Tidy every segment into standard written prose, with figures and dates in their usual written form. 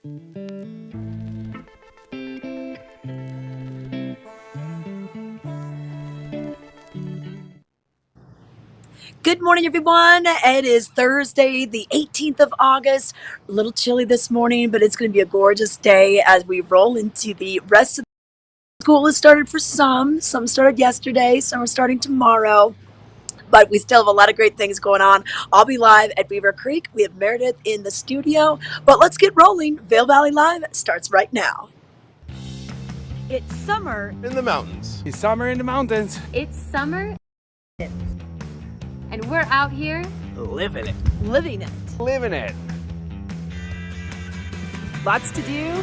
Good morning, everyone. It is Thursday, the 18th of August. A little chilly this morning, but it's going to be a gorgeous day as we roll into the rest of the school has started for some. Some started yesterday, some are starting tomorrow. But we still have a lot of great things going on. I'll be live at Beaver Creek. We have Meredith in the studio. But let's get rolling. Vail Valley Live starts right now. It's summer in the mountains. It's summer in the mountains. It's summer, and we're out here Living it. living it. Living it. Lots to do.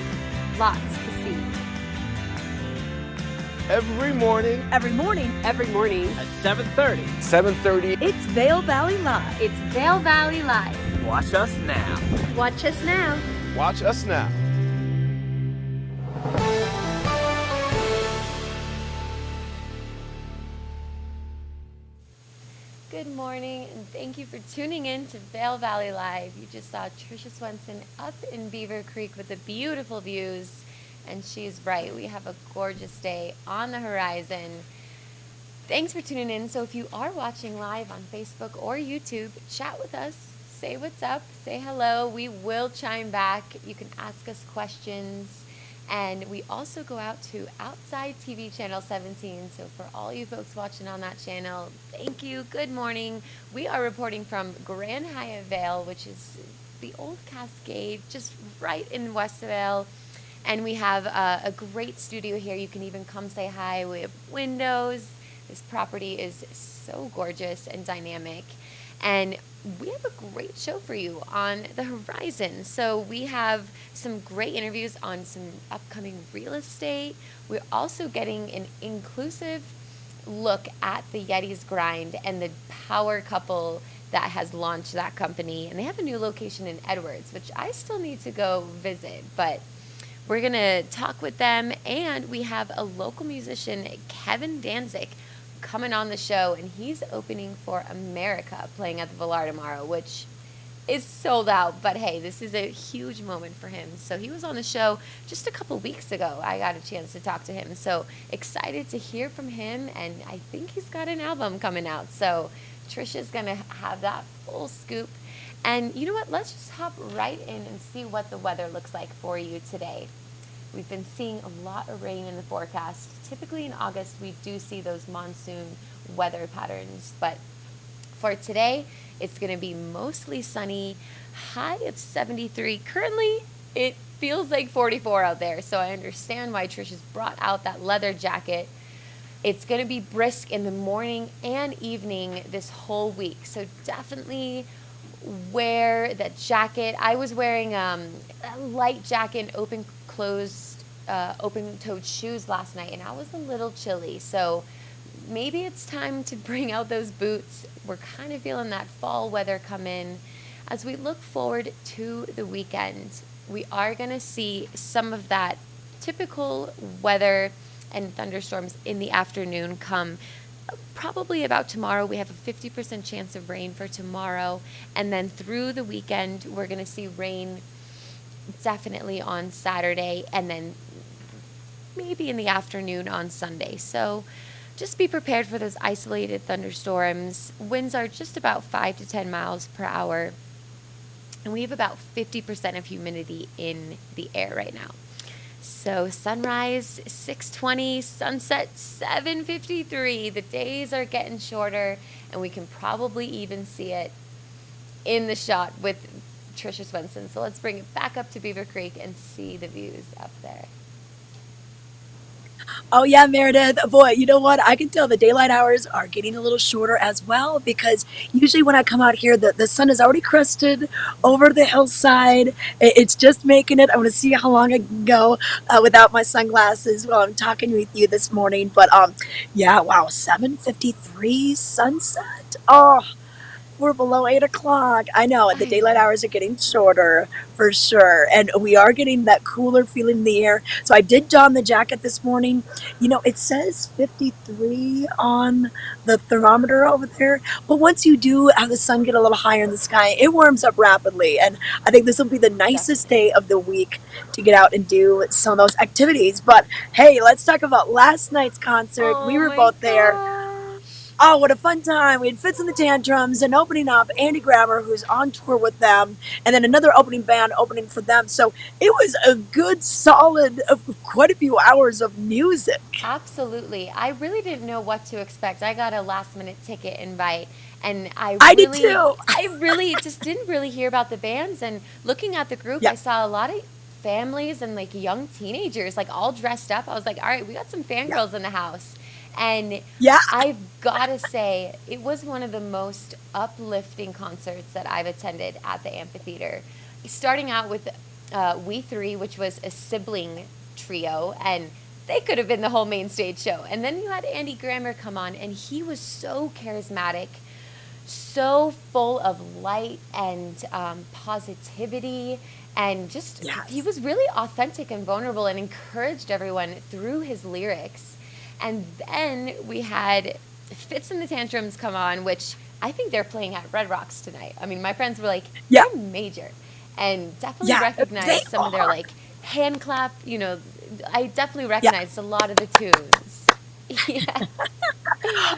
lots to see. Every morning. Every morning. Every morning, At 7:30. 7:30. It's Vail Valley Live. it's Vail Valley Live. Watch us now. Watch us now. Watch us now. Good morning, and thank you for tuning in to Vail Valley Live. You just saw Trisha Swenson up in Beaver Creek with the beautiful views, and she's right. We have a gorgeous day on the horizon. Thanks for tuning in. So if you are watching live on Facebook or YouTube, chat with us. Say what's up. Say hello. We will chime back. You can ask us questions. And we also go out to Outside TV Channel 17. So for all you folks watching on that channel, thank you. Good morning. We are reporting from Grand Hyatt Vail, which is the old Cascade, just right in West Vail. And we have a great studio here. You can even come say hi. We have windows. This property is so gorgeous and dynamic. And we have a great show for you on the horizon. So we have some great interviews on some upcoming real estate. We're also getting an inclusive look at the Yeti's Grind and the power couple that has launched that company. And they have a new location in Edwards, which I still need to go visit. But we're going to talk with them. And we have a local musician, Kevin Danzig, coming on the show, and he's opening for America, playing at the Villar tomorrow, which is sold out. But hey, this is a huge moment for him. So he was on the show just a couple weeks ago. I got a chance to talk to him. So excited to hear from him, and I think he's got an album coming out. So Trisha's going to have that full scoop. And you know what? Let's just hop right in and see what the weather looks like for you today. We've been seeing a lot of rain in the forecast. Typically in August, we do see those monsoon weather patterns. But for today, it's going to be mostly sunny, high of 73. Currently, it feels like 44 out there. So I understand why Trisha's brought out that leather jacket. It's going to be brisk in the morning and evening this whole week. So definitely wear that jacket. I was wearing a light jacket and open-toed shoes last night, and I was a little chilly. So maybe it's time to bring out those boots. We're kind of feeling that fall weather come in. As we look forward to the weekend, we are going to see some of that typical weather and thunderstorms in the afternoon come. Probably about tomorrow. We have a 50% chance of rain for tomorrow. And then through the weekend, we're going to see rain definitely on Saturday, and then maybe in the afternoon on Sunday. So just be prepared for those isolated thunderstorms. Winds are just about 5 to 10 miles per hour. And we have about 50% of humidity in the air right now. So sunrise 6:20, sunset 7:53. The days are getting shorter, and we can probably even see it in the shot with Trisha Swenson. So let's bring it back up to Beaver Creek and see the views up there. Oh yeah, Meredith. Boy, you know what? I can tell the daylight hours are getting a little shorter as well, because usually when I come out here, the sun is already crested over the hillside. It's just making it. I want to see how long I can go without my sunglasses while I'm talking with you this morning. But yeah, wow, 7:53 sunset. Oh, We're below 8 o'clock. I know the I daylight know. hours are getting shorter for sure, and we are getting that cooler feeling in the air. So I did don the jacket this morning. It says 53 on the thermometer over there, but once you do have the sun get a little higher in the sky, it warms up rapidly. And I think this will be the nicest Definitely. day of the week to get out and do some of those activities. But hey, let's talk about last night's concert. We Oh were my both there. gosh. Oh, what a fun time. We had Fits and the Tantrums and opening up Andy Grammer, who's on tour with them, and then another opening band opening for them. So it was a good, solid, quite a few hours of music. Absolutely. I really didn't know what to expect. I got a last minute ticket invite and I did too. I really just didn't really hear about the bands, and looking at the group Yeah, I saw a lot of families and like young teenagers like all dressed up. I was like, "All right, we got some yeah, fangirls in the house." And yeah, I've got to say, it was one of the most uplifting concerts that I've attended at the amphitheater. Starting out with We Three, which was a sibling trio, and they could have been the whole main stage show. And then you had Andy Grammer come on, and he was so charismatic, so full of light and positivity. And just, he yes. was really authentic and vulnerable and encouraged everyone through his lyrics. And then we had Fits and the Tantrums come on, which I think they're playing at Red Rocks tonight. I mean, my friends were like, Yeah, they're major. And definitely yeah, they recognized some of their are. like hand clap, I definitely Yeah. recognized a lot of the tunes. Yeah.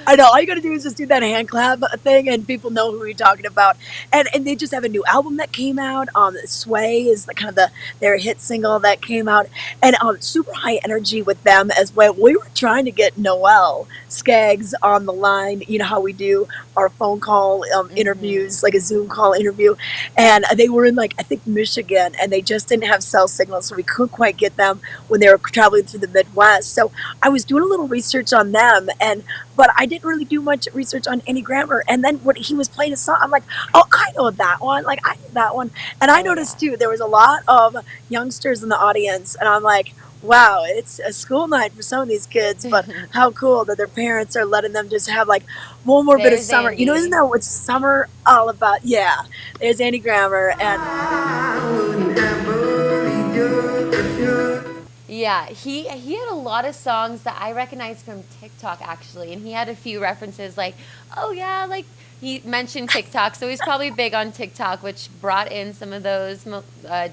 I know. All you gotta do is just do that hand clap thing, and people know who you're talking about. And they just have a new album that came out. Sway is the kind of their hit single that came out, and super high energy with them as well. We were trying to get Noel Skaggs on the line. You know how we do our phone call Hmm. interviews, like a Zoom call interview, and they were in like I think Michigan, and they just didn't have cell signal, so we couldn't quite get them when they were traveling through the Midwest. So I was doing a little research on them, and but I didn't really do much research on any grammar. And then when he was playing a song, I'm like, oh, I know that one. Like, I know that one. And I Oh, yeah. noticed too, there was a lot of youngsters in the audience. And I'm like, wow, it's a school night for some of these kids, but how cool that their parents are letting them just have like one more bit of There's summer. Isn't Andy. that what summer all about? Yeah, there's Andy Grammer. And Yeah, he had a lot of songs that I recognized from TikTok actually, and he had a few references like, oh yeah, like he mentioned TikTok, so he's probably big on TikTok, which brought in some of those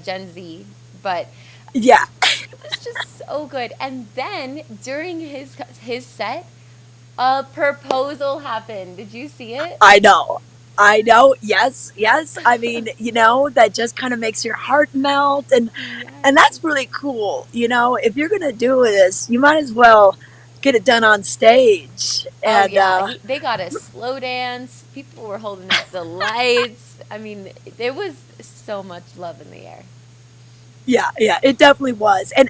Gen Z. But yeah, it was just so good. And then during his set, a proposal happened. Did you see it? I know. I know. Yes, yes. I mean, that just kind of makes your heart melt, and that's Yes. really cool. If you're gonna do this, you might as well get it done on stage. Oh And yeah, they got a slow dance. People were holding up the lights. I mean, there was so much love in the air. yeah, yeah, it definitely was. And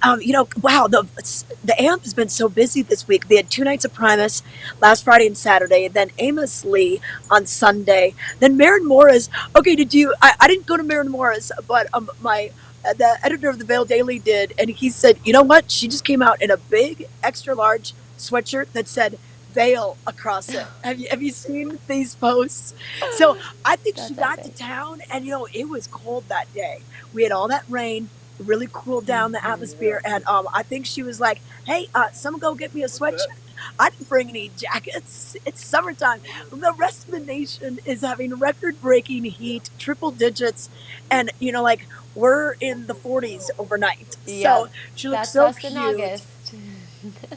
wow, the AMP has been so busy this week. They had 2 nights of Primus last Friday and Saturday, then Amos Lee on Sunday, then Maren Morris. Okay, did you? I didn't go to Maren Morris, but my the editor of the Vail Daily did, and he said, you know what? She just came out in a big, extra large sweatshirt that said Vail across it. Have you seen these posts? So I think she That's got to epic. town, and it was cold that day. We had all that rain really cooled down the Hmm. atmosphere. And I think she was like, "Hey, someone go get me a sweatshirt." I didn't bring any jackets. It's summertime. The rest of the nation is having record-breaking heat, triple digits, and like we're in the 40s overnight. So Yep, she looks that's so us in cute. August.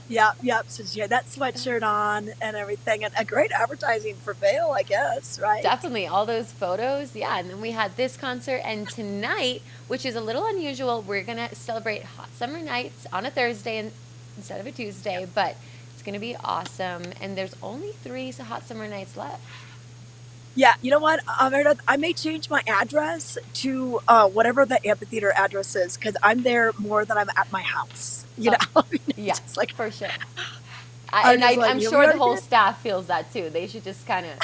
Yep, yep. So she had that sweatshirt on and everything, and a great advertising for Vail, I guess, right? Definitely, all those photos. Yeah, and then we had this concert, and tonight, which is a little unusual, we're gonna celebrate hot summer nights on a Thursday instead of a Tuesday, but it's gonna be awesome. And there's only three hot summer nights left. Yeah, you know what, Meredith? I may change my address to whatever the amphitheater address is because I'm there more than I'm at my house. Oh, I mean, it's just yes, like for sure. I'm just like, I'm we sure the already whole did. staff feels that too. They should just kind of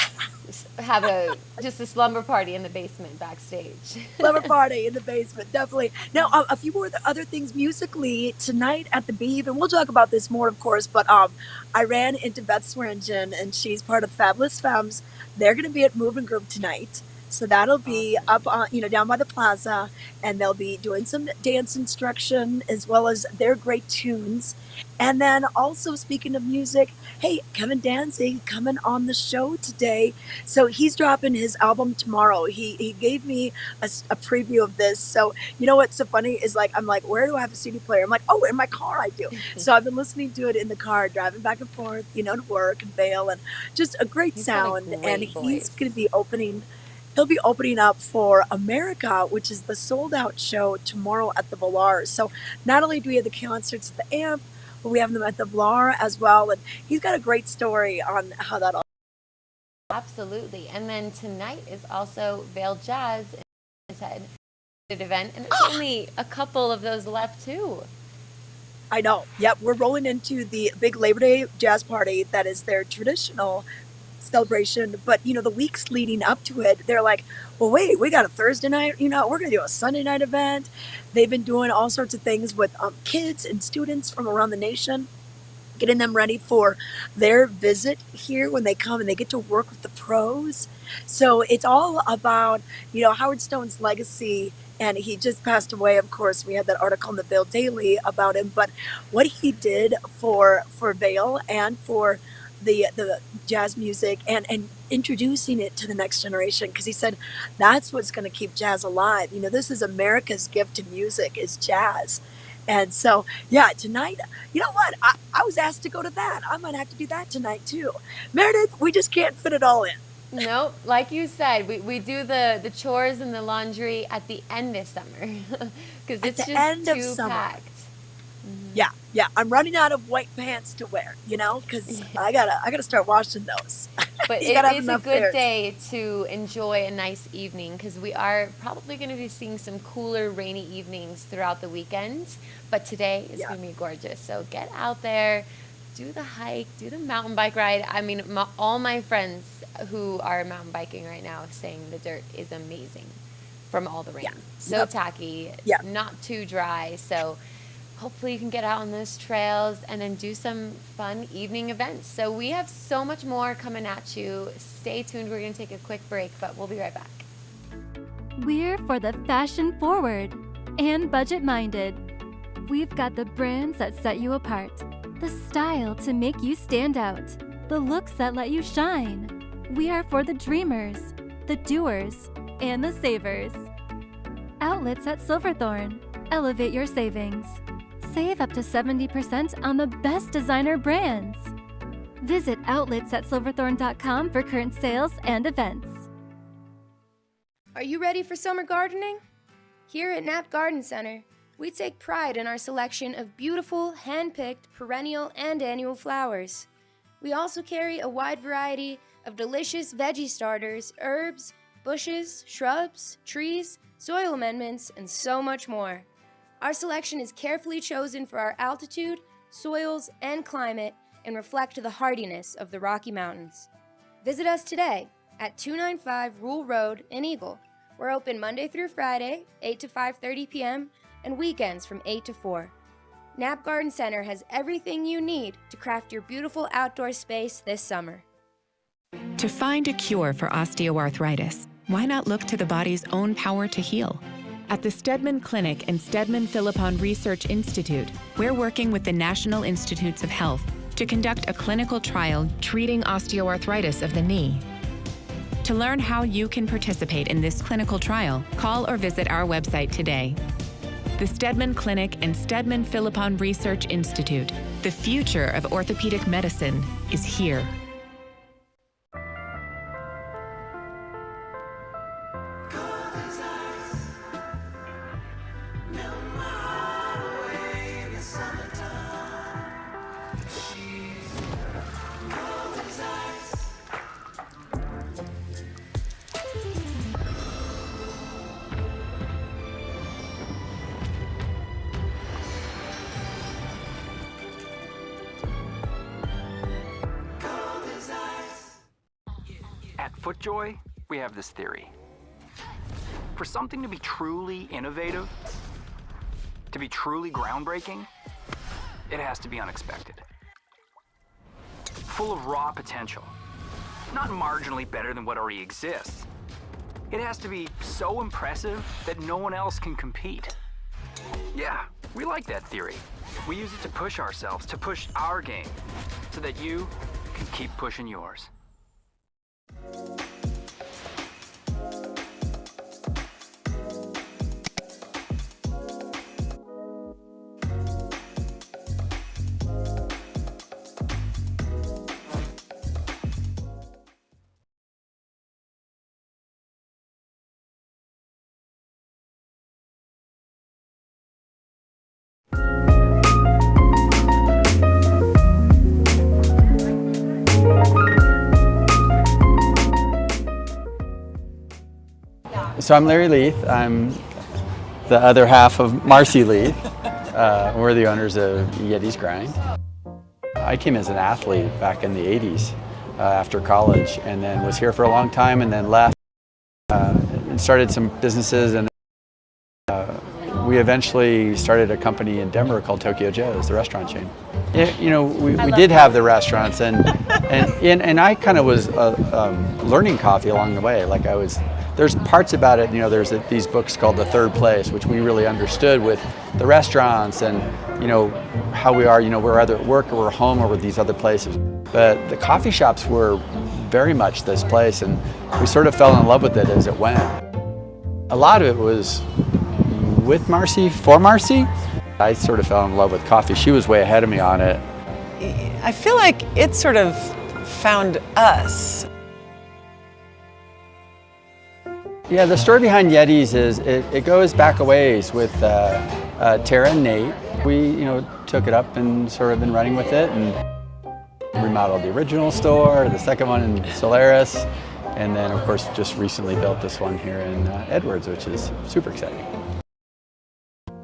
have just a slumber party in the basement backstage. Slumber party in the basement, definitely. Now, a few more other things musically tonight at the Beaver, and we'll talk about this more, of course. But I ran into Beth Swearingen, and she's part of Fabulous Femmes. They're going to be at Moving Group tonight, so that'll be up on down by the plaza, and they'll be doing some dance instruction as well as their great tunes. And then also speaking of music, hey, Kevin Danzig coming on the show today. So he's dropping his album tomorrow. He gave me a preview of this. So you know what's so funny is like I'm like, where do I have a CD player? I'm like, oh, in my car I do. So I've been listening to it in the car, driving back and forth, to work and Vail, and just a great He's got a sound. great And he's voice. going to be opening. He'll be opening up for America, which is the sold-out show tomorrow at the Valar. So not only do we have the concerts at the Amp, but we have them at the Valar as well. And he's got a great story on how that all. Absolutely. And then tonight is also Vail Jazz and event, and there's only a couple of those left too. I know. Yep, we're rolling into the big Labor Day jazz party that is their traditional celebration. But the weeks leading up to it, they're like, well, wait, we got a Thursday night. We're going to do a Sunday night event. They've been doing all sorts of things with kids and students from around the nation, getting them ready for their visit here when they come and they get to work with the pros. So it's all about, Howard Stone's legacy. And he just passed away, of course. We had that article in the Vail Daily about him. But what he did for Vail and for the jazz music and introducing it to the next generation, because he said that's what's going to keep jazz alive. This is America's gift to music is jazz. And so, yeah, tonight, you know what? I was asked to go to that. I might have to do that tonight, too. Meredith, we just can't fit it all in. Nope, like you said, we do the chores and the laundry at the end of summer because it's just too packed. Yeah, I'm running out of white pants to wear, because I gotta start washing those. But it is a good day to enjoy a nice evening because we are probably going to be seeing some cooler, rainy evenings throughout the weekend. But today is going to be gorgeous. So get out there, do the hike, do the mountain bike ride. I mean, all my friends who are mountain biking right now saying the dirt is amazing from all the rain. So tacky, not too dry. So hopefully you can get out on those trails and then do some fun evening events. So we have so much more coming at you. Stay tuned. We're going to take a quick break, but we'll be right back. We're for the fashion forward and budget minded. We've got the brands that set you apart, the style to make you stand out, the looks that let you shine. We are for the dreamers, the doers, and the savers. Outlets at Silverthorne. Elevate your savings. Save up to 70% on the best designer brands. Visit outlets@silverthorne.com for current sales and events. Are you ready for summer gardening? Here at Knapp Garden Center, we take pride in our selection of beautiful, hand-picked, perennial and annual flowers. We also carry a wide variety of delicious veggie starters, herbs, bushes, shrubs, trees, soil amendments, and so much more. Our selection is carefully chosen for our altitude, soils, and climate and reflect the hardiness of the Rocky Mountains. Visit us today at 295 Rule Road in Eagle. We're open Monday through Friday, 8 to 5:30 p.m., and weekends from 8 to 4. Knapp Garden Center has everything you need to craft your beautiful outdoor space this summer. To find a cure for osteoarthritis, why not look to the body's own power to heal? At the Steadman Clinic and Steadman Philippon Research Institute, we're working with the National Institutes of Health to conduct a clinical trial treating osteoarthritis of the knee. To learn how you can participate in this clinical trial, call or visit our website today. The Steadman Clinic and Steadman Philippon Research Institute. The future of orthopedic medicine is here. FootJoy, we have this theory. For something to be truly innovative, to be truly groundbreaking, it has to be unexpected. Full of raw potential. Not marginally better than what already exists. It has to be so impressive that no one else can compete. Yeah, we like that theory. We use it to push ourselves, to push our game, so that you can keep pushing yours. So I'm Larry Leith. I'm the other half of Marcy Leith. We're the owners of Yeti's Grind. I came as an athlete back in the 80s after college, and then was here for a long time and then left and started some businesses, and we eventually started a company in Denver called Tokyo Joe's, the restaurant chain. You know, we did have the restaurants, and I kind of was learning coffee along the way. Like there's parts about it, you know, there's these books called The Third Place, which we really understood with the restaurants and, you know, how we are, you know, we're either at work or we're home or we're these other places. But the coffee shops were very much this place, and we sort of fell in love with it as it went. A lot of it was with Marcy, for Marcy. I sort of fell in love with coffee. She was way ahead of me on it. I feel like it sort of found us. Yeah, the story behind Yeti's is it goes back a ways with Tara and Nate. We, you know, took it up and sort of been running with it and remodeled the original store, the second one in Solaris, and then of course just recently built this one here in Edwards, which is super exciting.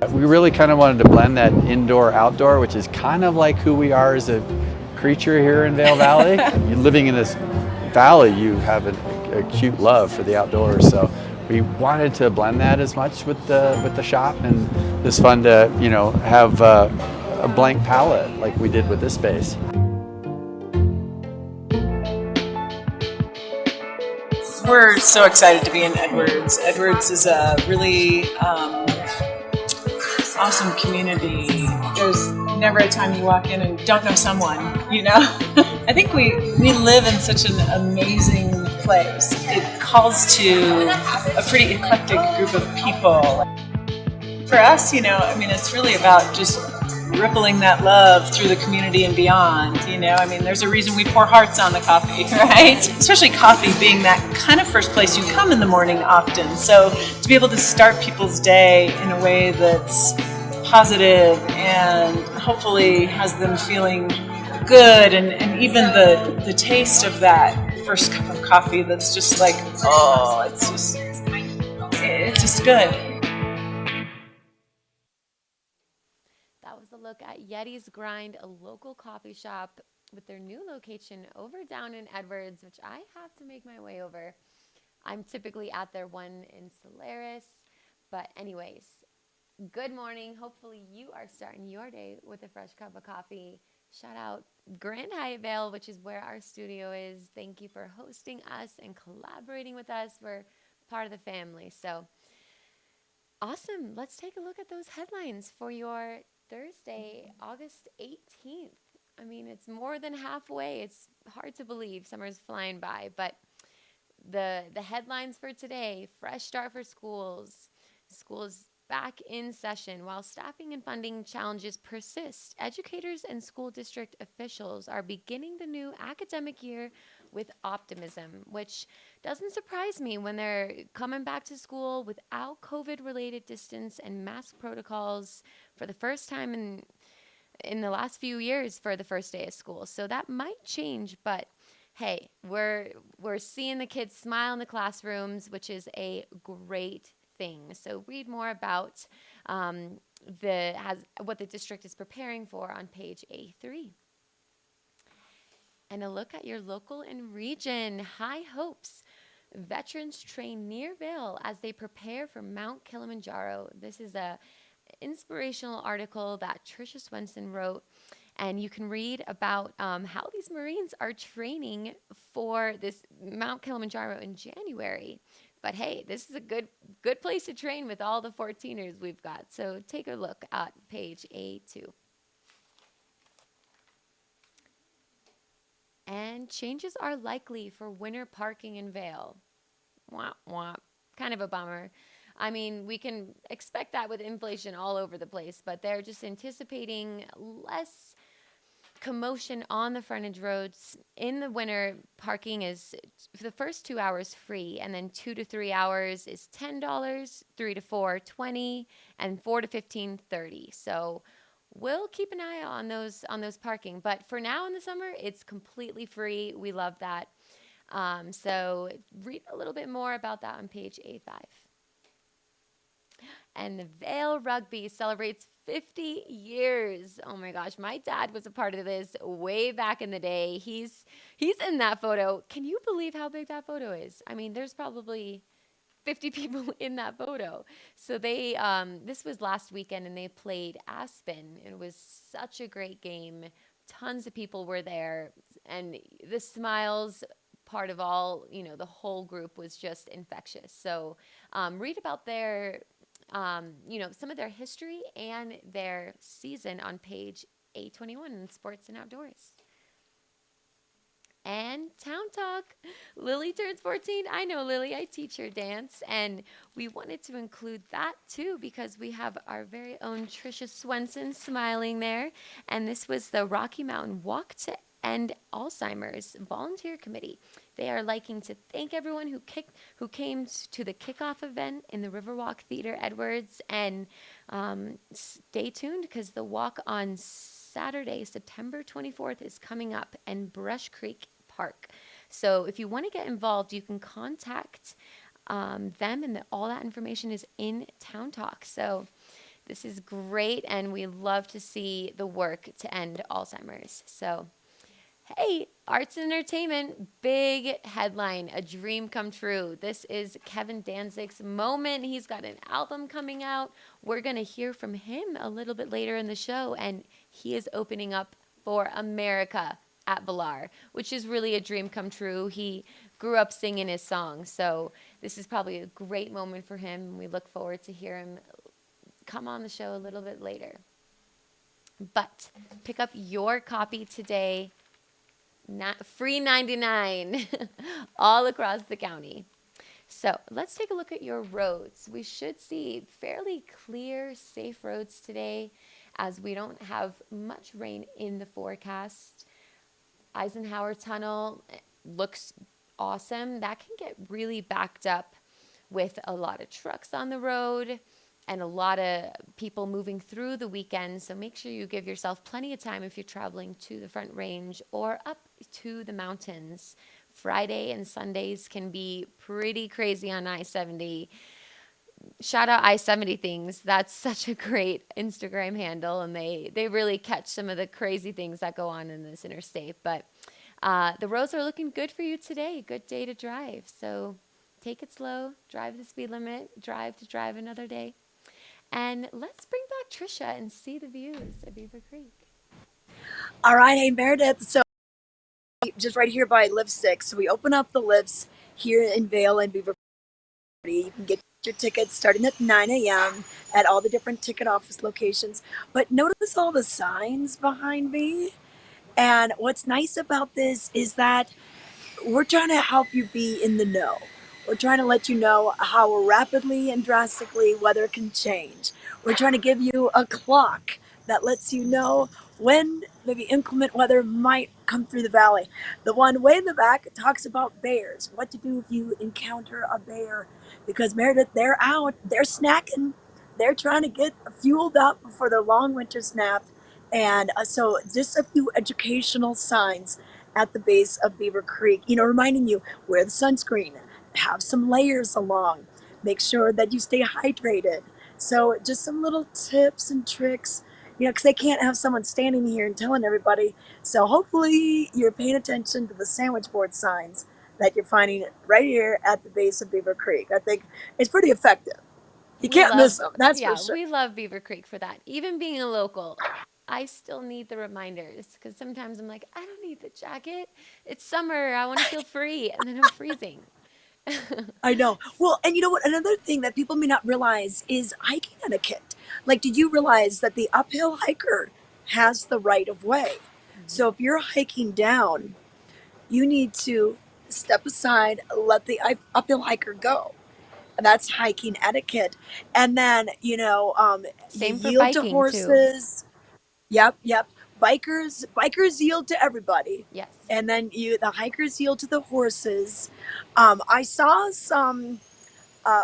We really kind of wanted to blend that indoor-outdoor, which is kind of like who we are as a creature here in Vail Valley. You're living in this valley, you have an acute love for the outdoors, so we wanted to blend that as much with the shop, and it's fun to, you know, have a blank palette like we did with this space. We're so excited to be in Edwards. Edwards is a really awesome community. There's never a time you walk in and don't know someone, you know? I think we live in such an amazing place. It calls to a pretty eclectic group of people. For us, you know, I mean, it's really about just rippling that love through the community and beyond, you know? I mean, there's a reason we pour hearts on the coffee, right? Especially coffee being that kind of first place you come in the morning often. So to be able to start people's day in a way that's positive and hopefully has them feeling good, and even the taste of that first cup of coffee that's just like, oh, it's just good. That was a look at Yeti's Grind, a local coffee shop with their new location over down in Edwards, which I have to make my way over. I'm typically at their one in Solaris, but anyways, good morning. Hopefully you are starting your day with a fresh cup of coffee. Shout out Grand Hyatt Vail, which is where our studio is. Thank you for hosting us and collaborating with us. We're part of the family. So awesome. Let's take a look at those headlines for your Thursday, August 18th. I mean, it's more than halfway. It's hard to believe summer's flying by, but the headlines for today: fresh start for schools. Schools back in session. While staffing and funding challenges persist, educators and school district officials are beginning the new academic year with optimism, which doesn't surprise me when they're coming back to school without COVID-related distance and mask protocols for the first time in the last few years for the first day of school. So that might change, but hey, we're seeing the kids smile in the classrooms, which is a great thing. So read more about what the district is preparing for on page A3. And a look at your local and region. High hopes Veterans train near Vail as they prepare for Mount Kilimanjaro. This is a inspirational article that Tricia Swenson wrote, and you can read about how these Marines are training for this Mount Kilimanjaro in January. But hey, this is a good place to train with all the 14ers we've got. So take a look at page A2. And changes are likely for winter parking in Vail. Wah, wah. Kind of a bummer. I mean, we can expect that with inflation all over the place, but they're just anticipating less commotion on the frontage roads. In the winter, parking is for the first 2 hours free, and then 2 to 3 hours is $10, 3 to 4 $20, and 4 to 15 $30. So we'll keep an eye on those parking. But for now in the summer, it's completely free. We love that. So read a little bit more about that on page A5. And the Vail Rugby celebrates 50 years. Oh my gosh, my dad was a part of this way back in the day. He's in that photo. Can you believe how big that photo is? I mean, there's probably 50 people in that photo. So they this was last weekend and they played Aspen. It was such a great game. Tons of people were there, and the smiles part of all, the whole group was just infectious. So read about their some of their history and their season on page A21 in Sports and Outdoors. And Town Talk. Lily turns 14. I know Lily. I teach her dance. And we wanted to include that too because we have our very own Tricia Swenson smiling there. And this was the Rocky Mountain Walk to End Alzheimer's Volunteer Committee. They are liking to thank everyone who came to the kickoff event in the Riverwalk Theater Edwards. And stay tuned because the walk on Saturday, September 24th is coming up in Brush Creek Park. So if you want to get involved, you can contact them, and all that information is in Town Talk. So this is great, and we love to see the work to end Alzheimer's. So hey, arts and entertainment, big headline, a dream come true. This is Kevin Danzig's moment. He's got an album coming out. We're going to hear from him a little bit later in the show, and he is opening up for America at Villar, which is really a dream come true. He grew up singing his songs, so this is probably a great moment for him. We look forward to hear him come on the show a little bit later. But pick up your copy today. Free 99 all across the county. So let's take a look at your roads. We should see fairly clear, safe roads today as we don't have much rain in the forecast. Eisenhower Tunnel looks awesome. That can get really backed up with a lot of trucks on the road and a lot of people moving through the weekend. So make sure you give yourself plenty of time if you're traveling to the Front Range or up to the mountains. Friday and Sundays can be pretty crazy on I-70. Shout out I-70 things. That's such a great Instagram handle, and they really catch some of the crazy things that go on in this interstate. But the roads are looking good for you today. Good day to drive. So take it slow, drive the speed limit, drive to drive another day. And let's bring back Tricia and see the views of Beaver Creek. All right, hey Meredith. So just right here by Lift 6. So we open up the lifts here in Vail and Beaver Creek. You can get your tickets starting at 9 a.m. at all the different ticket office locations. But notice all the signs behind me. And what's nice about this is that we're trying to help you be in the know. We're trying to let you know how rapidly and drastically weather can change. We're trying to give you a clock that lets you know when maybe inclement weather might come through the valley. The one way in the back talks about bears, what to do if you encounter a bear. Because Meredith, they're out, they're snacking, they're trying to get fueled up before their long winter snap. And so just a few educational signs at the base of Beaver Creek, reminding you, wear the sunscreen, have some layers along, make sure that you stay hydrated. So just some little tips and tricks, because they can't have someone standing here and telling everybody. So hopefully you're paying attention to the sandwich board signs that you're finding right here at the base of Beaver Creek. I think it's pretty effective. You can't miss them, that's for sure. We love Beaver Creek for that. Even being a local, I still need the reminders because sometimes I'm like, I don't need the jacket. It's summer. I want to feel free. And then I'm freezing. I know. Well, and you know what? Another thing that people may not realize is hiking etiquette. Like, did you realize that the uphill hiker has the right of way? So if you're hiking down, you need to step aside, let the uphill hiker go. That's hiking etiquette. And then, Same you for yield to biking, too. horses. Yep. Bikers yield to everybody. Yes. And then the hikers yield to the horses. I saw some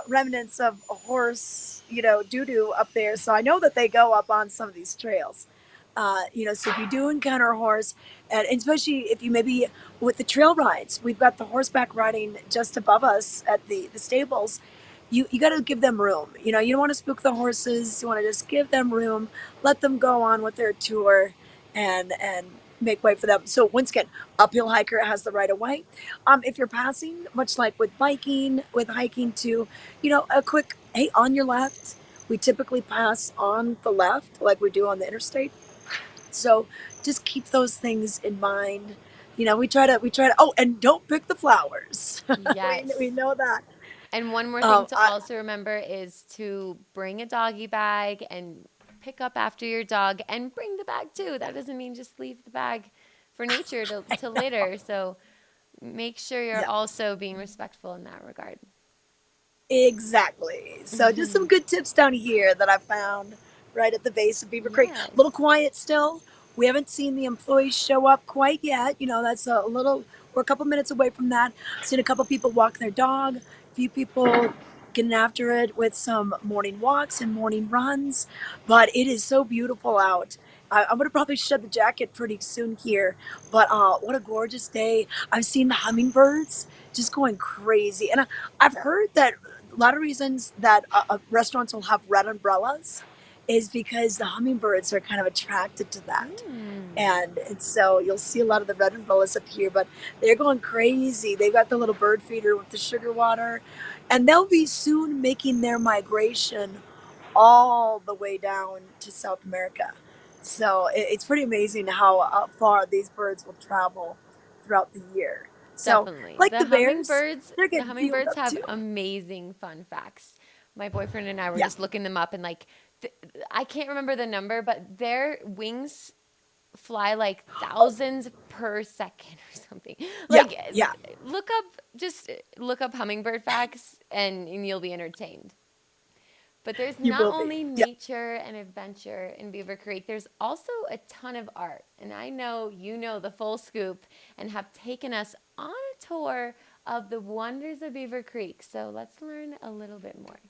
remnants of a horse, doo-doo up there. So I know that they go up on some of these trails. So if you do encounter a horse, and especially if you maybe with the trail rides, we've got the horseback riding just above us at the stables. You got to give them room. You don't want to spook the horses. You want to just give them room, let them go on with their tour, and make way for them. So once again, uphill hiker has the right of way. If you're passing, much like with biking, with hiking too, a quick, hey, on your left. We typically pass on the left like we do on the interstate. So just keep those things in mind. We try to, oh, and don't pick the flowers. Yes. we know that. And one more thing to also remember is to bring a doggy bag and pick up after your dog and bring the bag too. That doesn't mean just leave the bag for nature to litter. So make sure you're also being respectful in that regard. Exactly. So just some good tips down here that I found right at the base of Beaver Creek. A little quiet still. We haven't seen the employees show up quite yet. That's we're a couple minutes away from that. Seen a couple people walk their dog, a few people getting after it with some morning walks and morning runs. But it is so beautiful out. I'm going to probably shed the jacket pretty soon here. But what a gorgeous day. I've seen the hummingbirds just going crazy. And I've heard that a lot of reasons that restaurants will have red umbrellas is because the hummingbirds are kind of attracted to that. And so you'll see a lot of the red umbrellas up here, but they're going crazy. They've got the little bird feeder with the sugar water, and they'll be soon making their migration all the way down to South America. So it's pretty amazing how far these birds will travel throughout the year. So, Definitely. like the bears, hummingbirds have amazing fun facts. My boyfriend and I were just looking them up, and I can't remember the number, but their wings fly like thousands per second or something. Look up hummingbird facts and you'll be entertained. But there's not only nature and adventure in Beaver Creek, there's also a ton of art. And I know you know the full scoop and have taken us on a tour of the wonders of Beaver Creek. So let's learn a little bit more.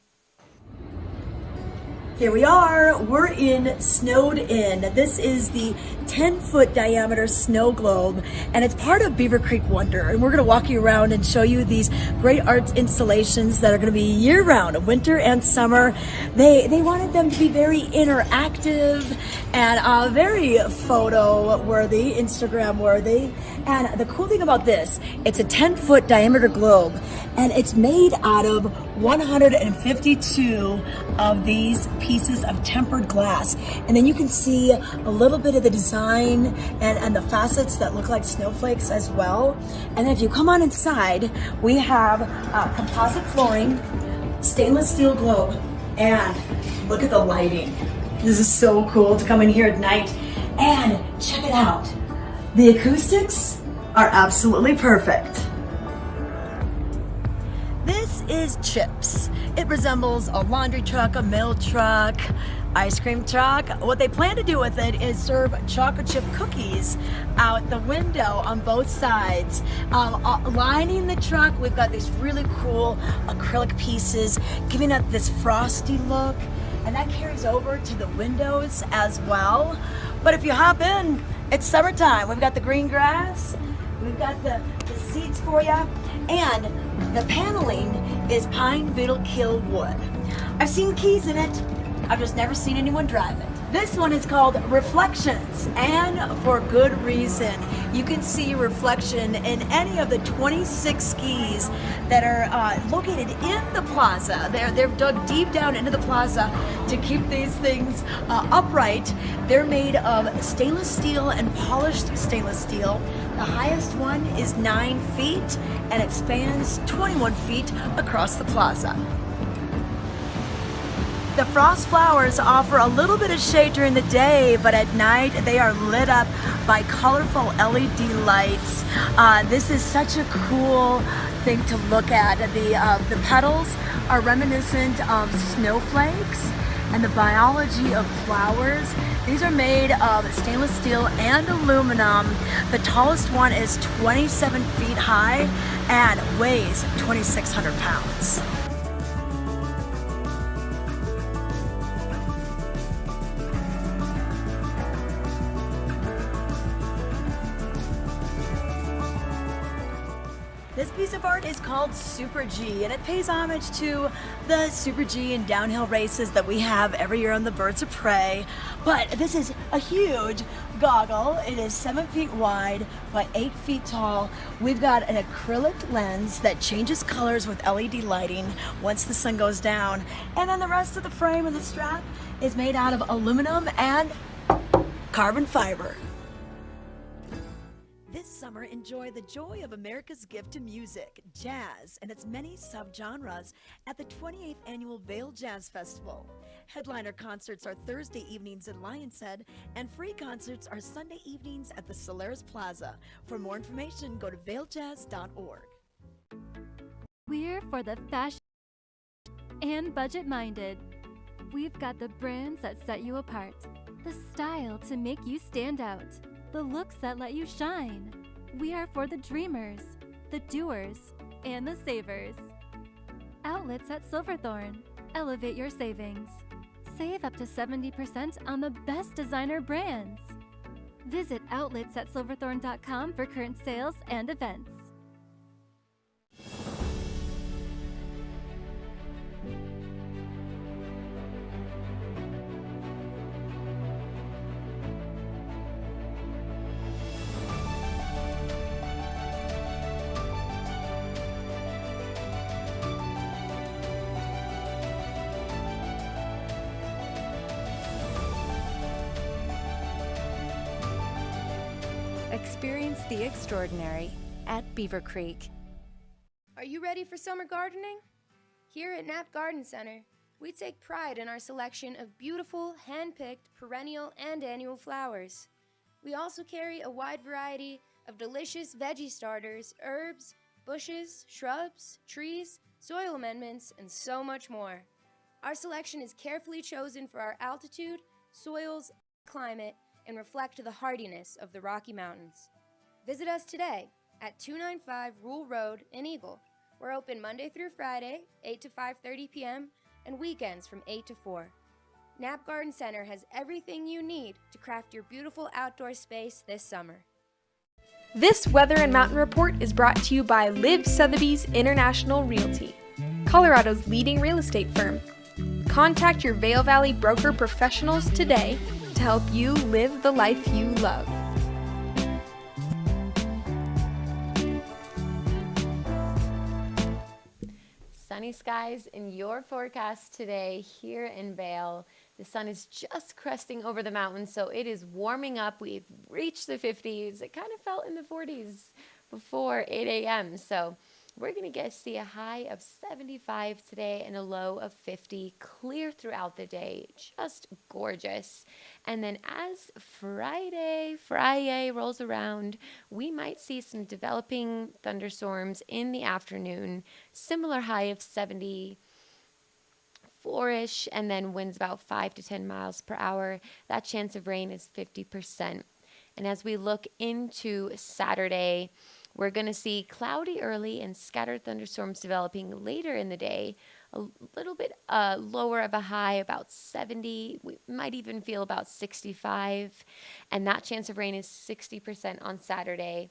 Here we are. We're in Snowed In. This is the 10-foot diameter snow globe, and it's part of Beaver Creek Wonder. And we're going to walk you around and show you these great art installations that are going to be year-round, winter and summer. They wanted them to be very interactive and very photo-worthy, Instagram-worthy. And the cool thing about this, it's a 10-foot diameter globe, and it's made out of 152 of these pieces of tempered glass. And then you can see a little bit of the design and the facets that look like snowflakes as well. And then if you come on inside, we have composite flooring, stainless steel globe, and look at the lighting. This is so cool to come in here at night. And check it out. The acoustics are absolutely perfect. This is Chips. It resembles a laundry truck, a mail truck, ice cream truck. What they plan to do with it is serve chocolate chip cookies out the window on both sides. Lining the truck, we've got these really cool acrylic pieces, giving it this frosty look, and that carries over to the windows as well. But if you hop in, it's summertime. We've got the green grass, we've got the seats for you, and the paneling is pine beetle kill wood. I've seen keys in it. I've just never seen anyone drive it. This one is called Reflections, and for good reason. You can see reflection in any of the 26 skis that are located in the plaza. They've dug deep down into the plaza to keep these things upright. They're made of stainless steel and polished stainless steel. The highest one is 9 feet, and it spans 21 feet across the plaza. The frost flowers offer a little bit of shade during the day, but at night they are lit up by colorful LED lights. This is such a cool thing to look at. The petals are reminiscent of snowflakes, and the biology of flowers. These are made of stainless steel and aluminum. The tallest one is 27 feet high and weighs 2,600 pounds. This piece of art is called Super G, and it pays homage to the Super G and downhill races that we have every year on the Birds of Prey. But this is a huge goggle. It is 7 feet wide by 8 feet tall. We've got an acrylic lens that changes colors with LED lighting once the sun goes down. And then the rest of the frame and the strap is made out of aluminum and carbon fiber. This summer, enjoy the joy of America's gift to music, jazz, and its many subgenres at the 28th Annual Vail Jazz Festival. Headliner concerts are Thursday evenings in Lion's Head, and free concerts are Sunday evenings at the Solaris Plaza. For more information, go to vailjazz.org. We're for the fashion and budget-minded. We've got the brands that set you apart, the style to make you stand out, the looks that let you shine. We are for the dreamers, the doers, and the savers. Outlets at Silverthorne. Elevate your savings. Save up to 70% on the best designer brands. Visit outletsatsilverthorne.com for current sales and events. Experience the extraordinary at Beaver Creek. Are you ready for summer gardening? Here at Knapp Garden Center, we take pride in our selection of beautiful, hand-picked, perennial and annual flowers. We also carry a wide variety of delicious veggie starters, herbs, bushes, shrubs, trees, soil amendments, and so much more. Our selection is carefully chosen for our altitude, soils, climate, and reflect the hardiness of the Rocky Mountains. Visit us today at 295 Rule Road in Eagle. We're open Monday through Friday, 8 to 5:30 p.m., and weekends from 8 to 4. Knapp Garden Center has everything you need to craft your beautiful outdoor space this summer. This Weather and Mountain Report is brought to you by Liv Sotheby's International Realty, Colorado's leading real estate firm. Contact your Vail Valley broker professionals today to help you live the life you love. Sunny skies in your forecast today here in Vail. The sun is just cresting over the mountains, so it is warming up. We've reached the 50s. It kind of felt in the 40s before 8 a.m. So we're going to see a high of 75 today and a low of 50, clear throughout the day, just gorgeous. And then as Friday rolls around, we might see some developing thunderstorms in the afternoon, similar high of 74-ish, and then winds about 5 to 10 miles per hour. That chance of rain is 50%. And as we look into Saturday, we're going to see cloudy early and scattered thunderstorms developing later in the day. A little bit lower of a high, about 70. We might even feel about 65. And that chance of rain is 60% on Saturday.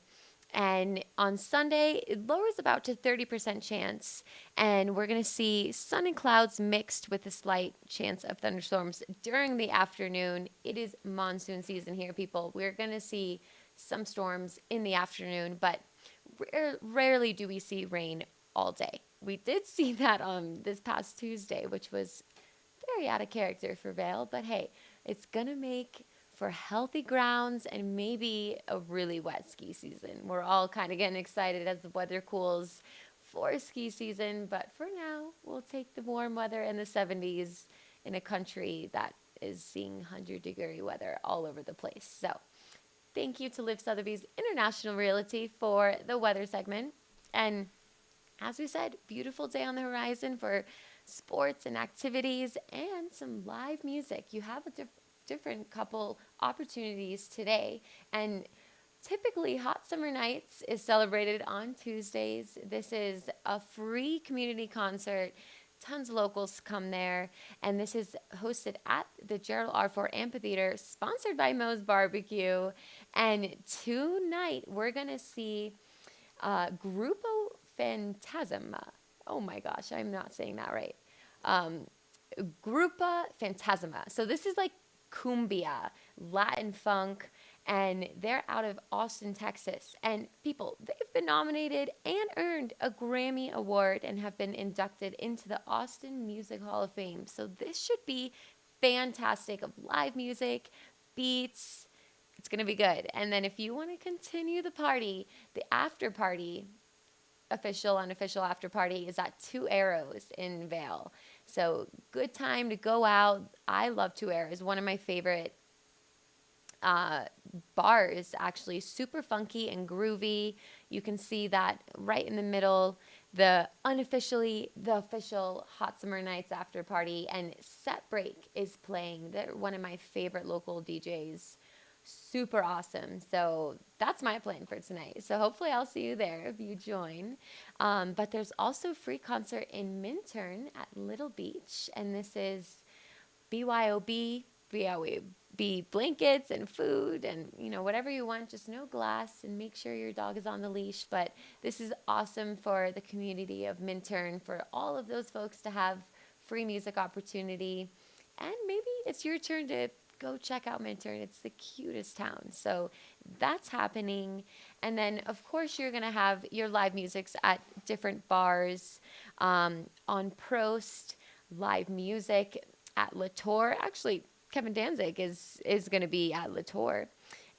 And on Sunday, it lowers about to 30% chance. And we're going to see sun and clouds mixed with a slight chance of thunderstorms during the afternoon. It is monsoon season here, people. We're going to see some storms in the afternoon, but rarely do we see rain all day. We did see that on this past Tuesday, which was very out of character for Vail, but hey, it's going to make for healthy grounds and maybe a really wet ski season. We're all kind of getting excited as the weather cools for ski season, but for now, we'll take the warm weather in the 70s in a country that is seeing 100-degree weather all over the place. So, thank you to Liv Sotheby's International Realty for the weather segment. And as we said, beautiful day on the horizon for sports and activities and some live music. You have a different couple opportunities today. And typically, Hot Summer Nights is celebrated on Tuesdays. This is a free community concert. Tons of locals come there. And this is hosted at the Gerald R. Ford Amphitheater, sponsored by Moe's Barbecue. And tonight, we're going to see Grupo Phantasma. Oh my gosh, I'm not saying that right. Grupo Phantasma. So this is like cumbia, Latin funk, and they're out of Austin, Texas. And people, they've been nominated and earned a Grammy Award and have been inducted into the Austin Music Hall of Fame. So this should be fantastic of live music, beats. It's going to be good. And then if you want to continue the party, the after party, official, unofficial after party is at Two Arrows in Vail. So good time to go out. I love Two Arrows, one of my favorite bars, actually. Super funky and groovy. You can see that right in the middle, the official Hot Summer Nights after party, and Set Break is playing. They're one of my favorite local DJs. Super awesome. So that's my plan for tonight. So hopefully I'll see you there if you join. But there's also a free concert in Minturn at Little Beach. And this is BYOB, BYOB blankets and food and, whatever you want. Just no glass and make sure your dog is on the leash. But this is awesome for the community of Minturn, for all of those folks to have free music opportunity. And maybe it's your turn to go check out Minturn. It's the cutest town. So that's happening. And then, of course, you're going to have your live musics at different bars. On Prost, live music at Latour. Actually, Kevin Danzig is going to be at Latour.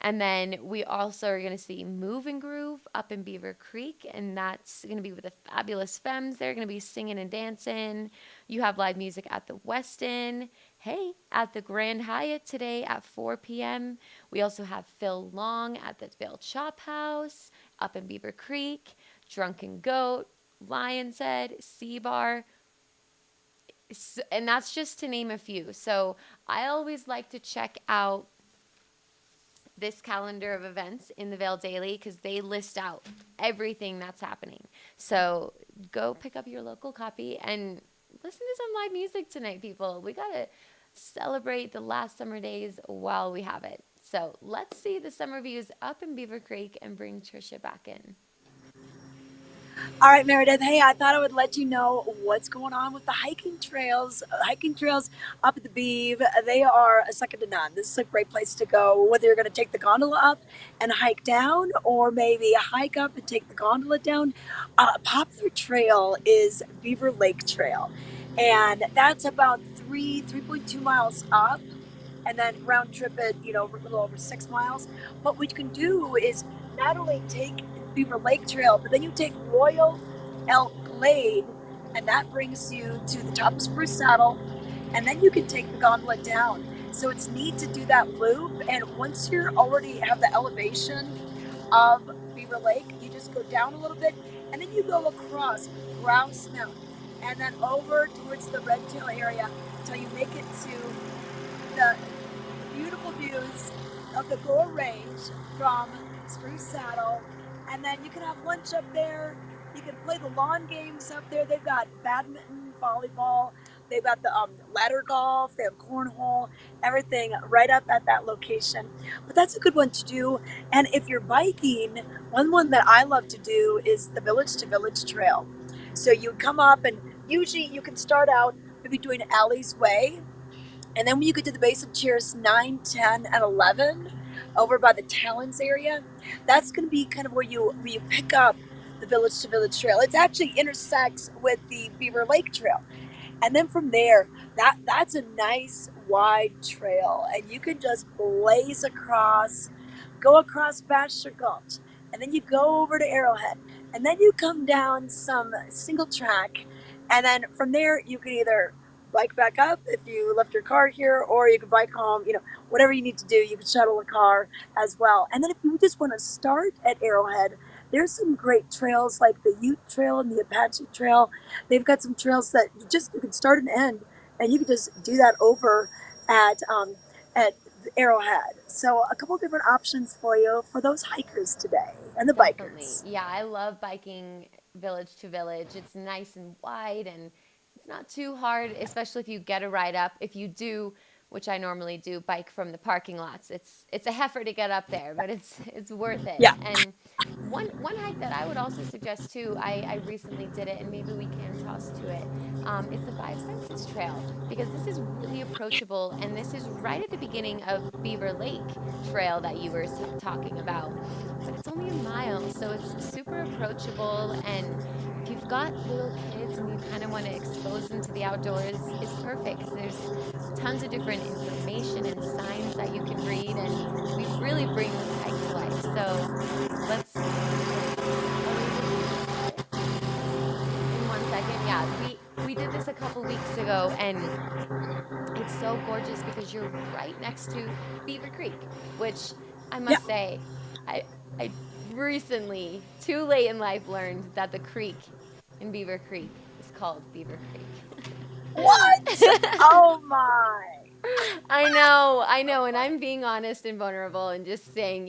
And then we also are going to see Move and Groove up in Beaver Creek, and that's going to be with the Fabulous Femmes. They're going to be singing and dancing. You have live music at the Westin. Hey, at the Grand Hyatt today at 4 p.m. We also have Phil Long at the Vail Chop House up in Beaver Creek, Drunken Goat, Lion's Head, Sea Bar. And that's just to name a few. So I always like to check out this calendar of events in the Vail Daily because they list out everything that's happening. So go pick up your local copy and listen to some live music tonight, people. We got to celebrate the last summer days while we have it. So let's see the summer views up in Beaver Creek and bring Trisha back in. All right, Meredith. Hey, I thought I would let you know what's going on with the hiking trails. Hiking trails up at the Beaver, they are a second to none. This is a great place to go, whether you're going to take the gondola up and hike down, or maybe hike up and take the gondola down. A popular trail is Beaver Lake Trail, and that's about 3.2 miles up, and then round trip it, a little over 6 miles. But what you can do is not only take Beaver Lake Trail, but then you take Royal Elk Glade, and that brings you to the top of Spruce Saddle, and then you can take the gondola down. So it's neat to do that loop, and once you already have the elevation of Beaver Lake, you just go down a little bit, and then you go across Grouse Mountain, and then over towards the Red Tail area until you make it to the beautiful views of the Gore Range from Spruce Saddle. And then you can have lunch up there. You can play the lawn games up there. They've got badminton, volleyball, They've got the ladder golf, they have cornhole, everything right up at that location. But that's a good one to do. And if you're biking, one that I love to do is the Village to Village Trail. So you come up, and usually you can start out maybe doing Alley's Way, and then when you get to the base of Cheers 9, 10, and 11, over by the Talons area, that's going to be kind of where you pick up the Village to Village Trail. It actually intersects with the Beaver Lake Trail. And then from there, that's a nice wide trail, and you can just blaze across, go across Bachelor Gulch, and then you go over to Arrowhead, and then you come down some single track, and then from there you can either bike back up if you left your car here, or you can bike home. Whatever you need to do, you can shuttle a car as well. And then if you just want to start at Arrowhead, there's some great trails like the Ute Trail and the Apache Trail. They've got some trails that you can start and end, and you can just do that over at Arrowhead. So a couple different options for you for those hikers today and the Definitely. bikers. Yeah, I love biking village to village. It's nice and wide, and it's not too hard, especially if you get a ride up. If you do, which I normally do, bike from the parking lots, it's a heifer to get up there, but it's worth it. Yeah. And one hike that I would also suggest too, I recently did it, and maybe we can toss to it, is the Five Senses Trail, because this is really approachable, and this is right at the beginning of Beaver Lake Trail that you were talking about. But it's only a mile, so it's super approachable, and if you've got little kids and you kind of want to expose them to the outdoors, it's perfect, because there's tons of different information and signs that you can read, and we really bring this hike to life. So let's in 1 second. Yeah, we did this a couple weeks ago, and it's so gorgeous because you're right next to Beaver Creek, which I must say, I recently, too late in life, learned that the creek in Beaver Creek is called Beaver Creek. What? Oh my. I know, and I'm being honest and vulnerable and just saying,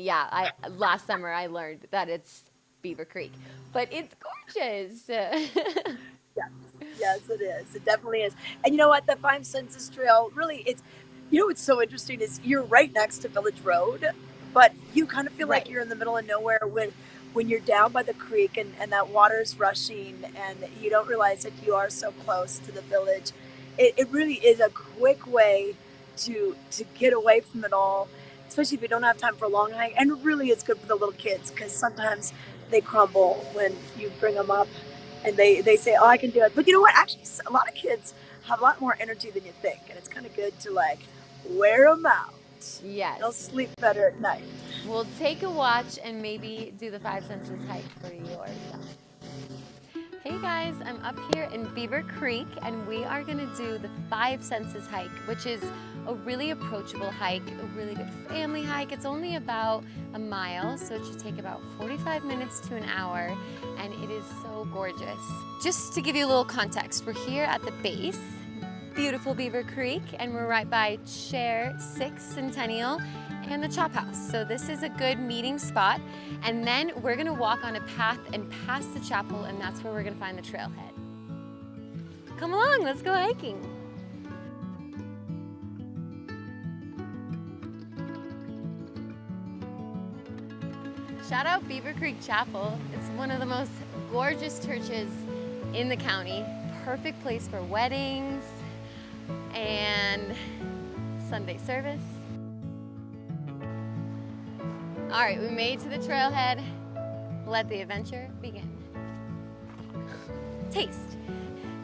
last summer I learned that it's Beaver Creek, but it's gorgeous. Yes, it is. It definitely is. And you know what? The Five Senses Trail, really, what's so interesting is you're right next to Village Road, but you kind of feel like you're in the middle of nowhere when you're down by the creek, and that water is rushing, and you don't realize that you are so close to the village. It really is a quick way to get away from it all, especially if you don't have time for a long hike. And it really is good for the little kids, because sometimes they crumble when you bring them up and they say, oh, I can do it. But you know what? Actually, a lot of kids have a lot more energy than you think, and it's kind of good to wear them out. Yes. They'll sleep better at night. We'll take a watch and maybe do the Five Senses hike for yourself. Hey guys, I'm up here in Beaver Creek, and we are going to do the Five Senses hike, which is a really approachable hike, a really good family hike. It's only about a mile, so it should take about 45 minutes to an hour, and it is so gorgeous. Just to give you a little context, we're here at the base, beautiful Beaver Creek, and we're right by Chair 6 Centennial and the Chop House. So this is a good meeting spot. And then we're gonna walk on a path and past the chapel, and that's where we're gonna find the trailhead. Come along, let's go hiking. Shout out Beaver Creek Chapel. It's one of the most gorgeous churches in the county. Perfect place for weddings and Sunday service. All right, we made it to the trailhead. Let the adventure begin. Taste.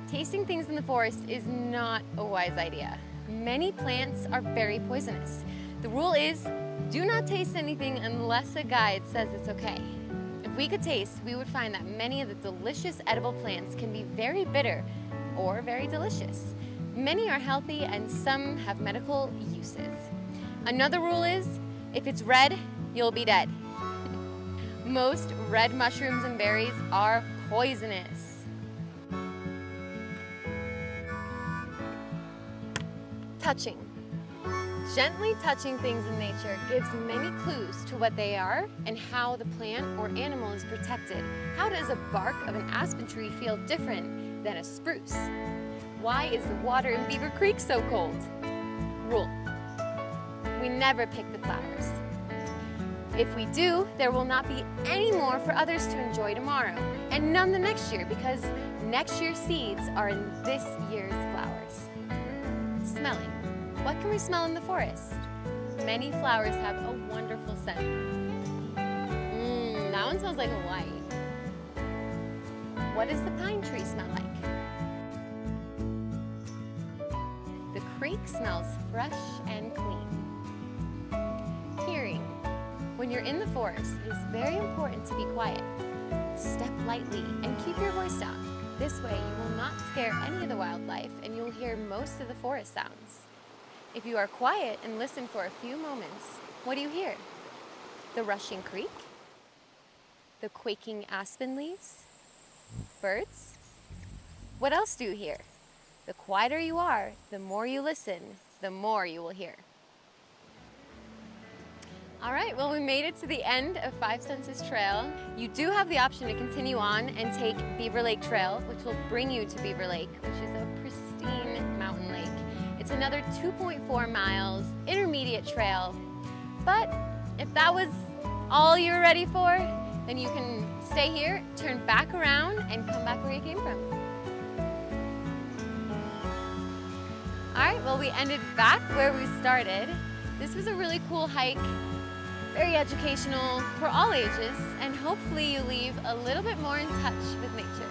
Tasting things in the forest is not a wise idea. Many plants are very poisonous. The rule is, do not taste anything unless a guide says it's okay. If we could taste, we would find that many of the delicious edible plants can be very bitter or very delicious. Many are healthy and some have medical uses. Another rule is, if it's red, you'll be dead. Most red mushrooms and berries are poisonous. Touching. Gently touching things in nature gives many clues to what they are and how the plant or animal is protected. How does a bark of an aspen tree feel different than a spruce? Why is the water in Beaver Creek so cold? Rule: we never pick the flowers. If we do, there will not be any more for others to enjoy tomorrow, and none the next year, because next year's seeds are in this year's flowers. Smelling. What can we smell in the forest? Many flowers have a wonderful scent. That one smells like Hawaii. What does the pine tree smell like? The creek smells fresh and clean. Hearing. When you're in the forest, it is very important to be quiet. Step lightly and keep your voice down. This way you will not scare any of the wildlife and you'll hear most of the forest sounds. If you are quiet and listen for a few moments, what do you hear? The rushing creek? The quaking aspen leaves? Birds? What else do you hear? The quieter you are, the more you listen, the more you will hear. All right, well, we made it to the end of 5 Census Trail. You do have the option to continue on and take Beaver Lake Trail, which will bring you to Beaver Lake, which is a pristine mountain lake. It's another 2.4 miles, intermediate trail. But if that was all you were ready for, then you can stay here, turn back around, and come back where you came from. All right, well, we ended back where we started. This was a really cool hike. Very educational for all ages, and hopefully you leave a little bit more in touch with nature.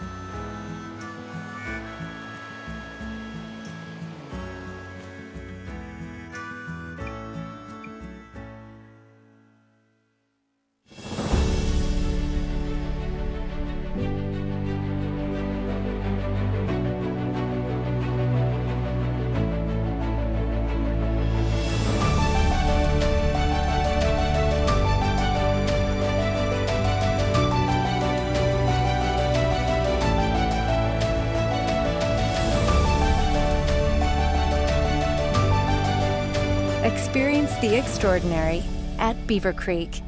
Experience the extraordinary at Beaver Creek.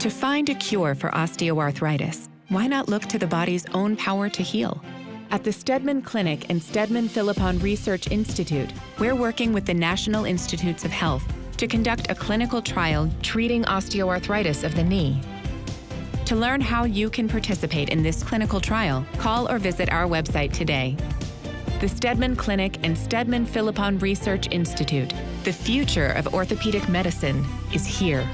To find a cure for osteoarthritis, why not look to the body's own power to heal? At the Stedman Clinic and Stedman Philippon Research Institute, we're working with the National Institutes of Health to conduct a clinical trial treating osteoarthritis of the knee. To learn how you can participate in this clinical trial, call or visit our website today. The Stedman Clinic and Stedman Philippon Research Institute. The future of orthopedic medicine is here.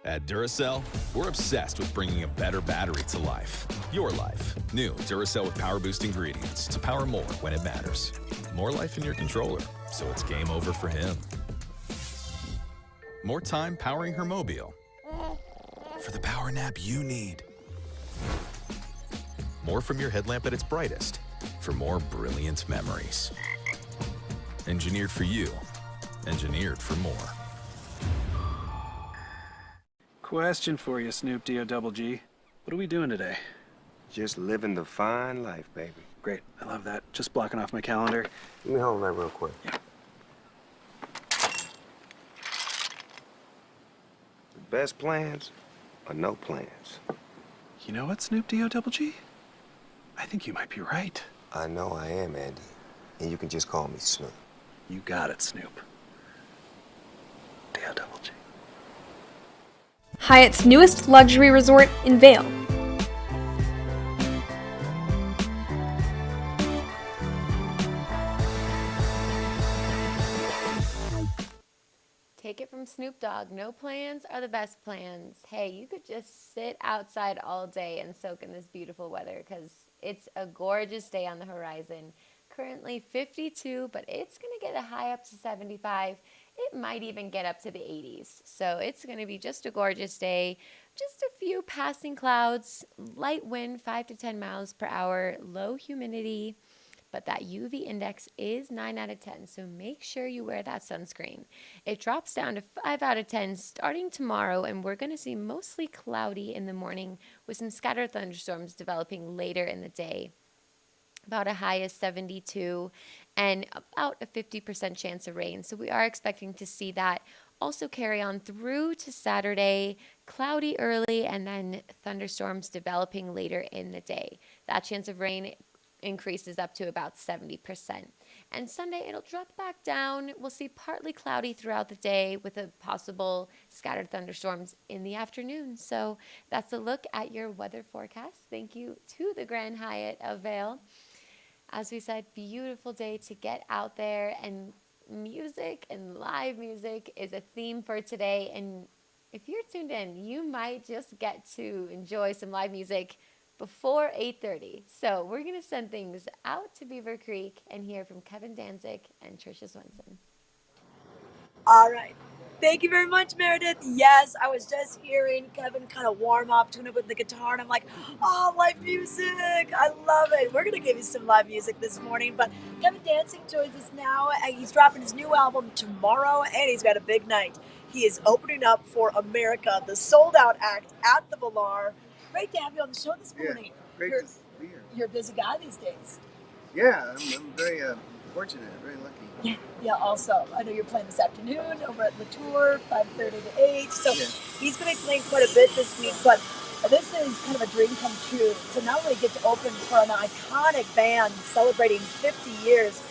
At Duracell, we're obsessed with bringing a better battery to life. Your life. New Duracell with Power Boost ingredients to power more when it matters. More life in your controller, so it's game over for him. More time powering her mobile. For the power nap you need. More from your headlamp at its brightest. For more brilliant memories. Engineered for you. Engineered for more. Question for you, Snoop D-O-double-G. What are we doing today? Just living the fine life, baby. Great, I love that. Just blocking off my calendar. Let me hold that real quick. Yeah. The best plans are no plans. You know what, Snoop D-O-double-G? I think you might be right. I know I am, Andy. And you can just call me Snoop. You got it, Snoop. D-O-double-G. Hyatt's newest luxury resort in Vail. Take it from Snoop Dogg. No plans are the best plans. Hey, you could just sit outside all day and soak in this beautiful weather because it's a gorgeous day on the horizon. Currently 52, but it's going to get a high up to 75. It might even get up to the 80s. So it's going to be just a gorgeous day. Just a few passing clouds, light wind 5 to 10 miles per hour, low humidity. But that UV index is 9 out of 10, so make sure you wear that sunscreen. It drops down to 5 out of 10 starting tomorrow, and we're going to see mostly cloudy in the morning with some scattered thunderstorms developing later in the day. About a high of 72 and about a 50% chance of rain. So we are expecting to see that also carry on through to Saturday, cloudy early, and then thunderstorms developing later in the day. That chance of rain increases up to about 70%. And Sunday, it'll drop back down. We'll see partly cloudy throughout the day with a possible scattered thunderstorms in the afternoon. So that's a look at your weather forecast. Thank you to the Grand Hyatt of Vail. As we said, beautiful day to get out there, and music and live music is a theme for today. And if you're tuned in, you might just get to enjoy some live music before 8:30. So we're going to send things out to Beaver Creek and hear from Kevin Danzig and Trisha Swenson. All right. Thank you very much, Meredith. Yes, I was just hearing Kevin kind of warm up, tune up with the guitar, and I'm like, oh, live music. I love it. We're going to give you some live music this morning, but Kevin Danzig joins us now. He's dropping his new album tomorrow, and he's got a big night. He is opening up for America, the sold-out act at the Villar. Great to have you on the show this morning. Great to be here. You're a busy guy these days. Yeah, I'm very fortunate, very lucky. Yeah, also, I know you're playing this afternoon over at La Tour, 5:30 to 8. So he's going to be playing quite a bit this week, but this is kind of a dream come true to not only get to open for an iconic band celebrating 50 years,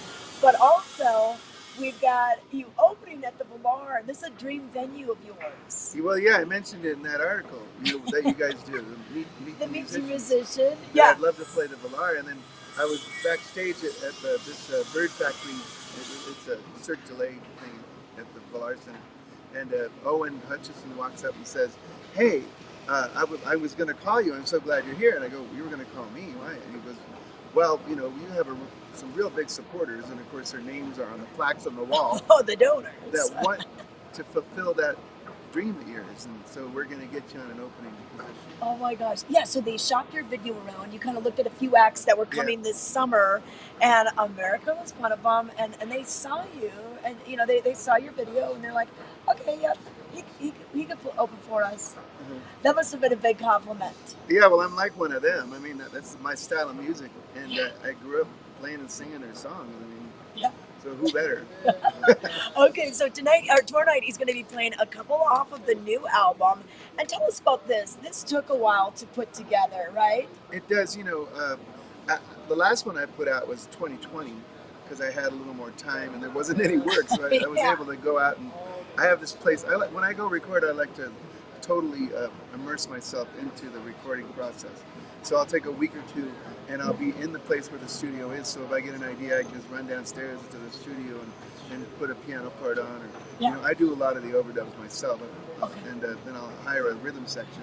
but also we've got you opening at the Villar, and this is a dream venue of yours. Well, yeah, I mentioned it in that article that you guys do. Meet the musician. Yeah, I'd love to play the Villar, and then I was backstage at this bird factory. It's a Cirque du Soleil thing at the Villar Center, and Owen Hutchison walks up and says, "Hey, I was going to call you. I'm so glad you're here." And I go, "You were going to call me? Why?" And he goes, "Well, you have some real big supporters, and of course their names are on the plaques on the wall. Oh, the donors that want to fulfill that dream of yours, and so we're going to get you on an opening position." Oh my gosh. Yeah, so they shopped your video around. You kind of looked at a few acts that were coming this summer, and America was one of them, and they saw you, and they saw your video, and they're like, okay, yeah, he could open for us. Mm-hmm. That must have been a big compliment. Yeah, well, I'm like one of them. I mean, that's my style of music, and I grew up playing and singing their songs. I mean, so who better? Okay, so tomorrow night, he's going to be playing a couple off of the new album. And tell us about this. This took a while to put together, right? It does. The last one I put out was 2020 because I had a little more time and there wasn't any work, so I was able to go out, and I have this place. When I go record, I like to totally immerse myself into the recording process. So I'll take a week or two, and I'll be in the place where the studio is. So if I get an idea, I can just run downstairs to the studio and put a piano part on. Or, I do a lot of the overdubs myself, and then I'll hire a rhythm section.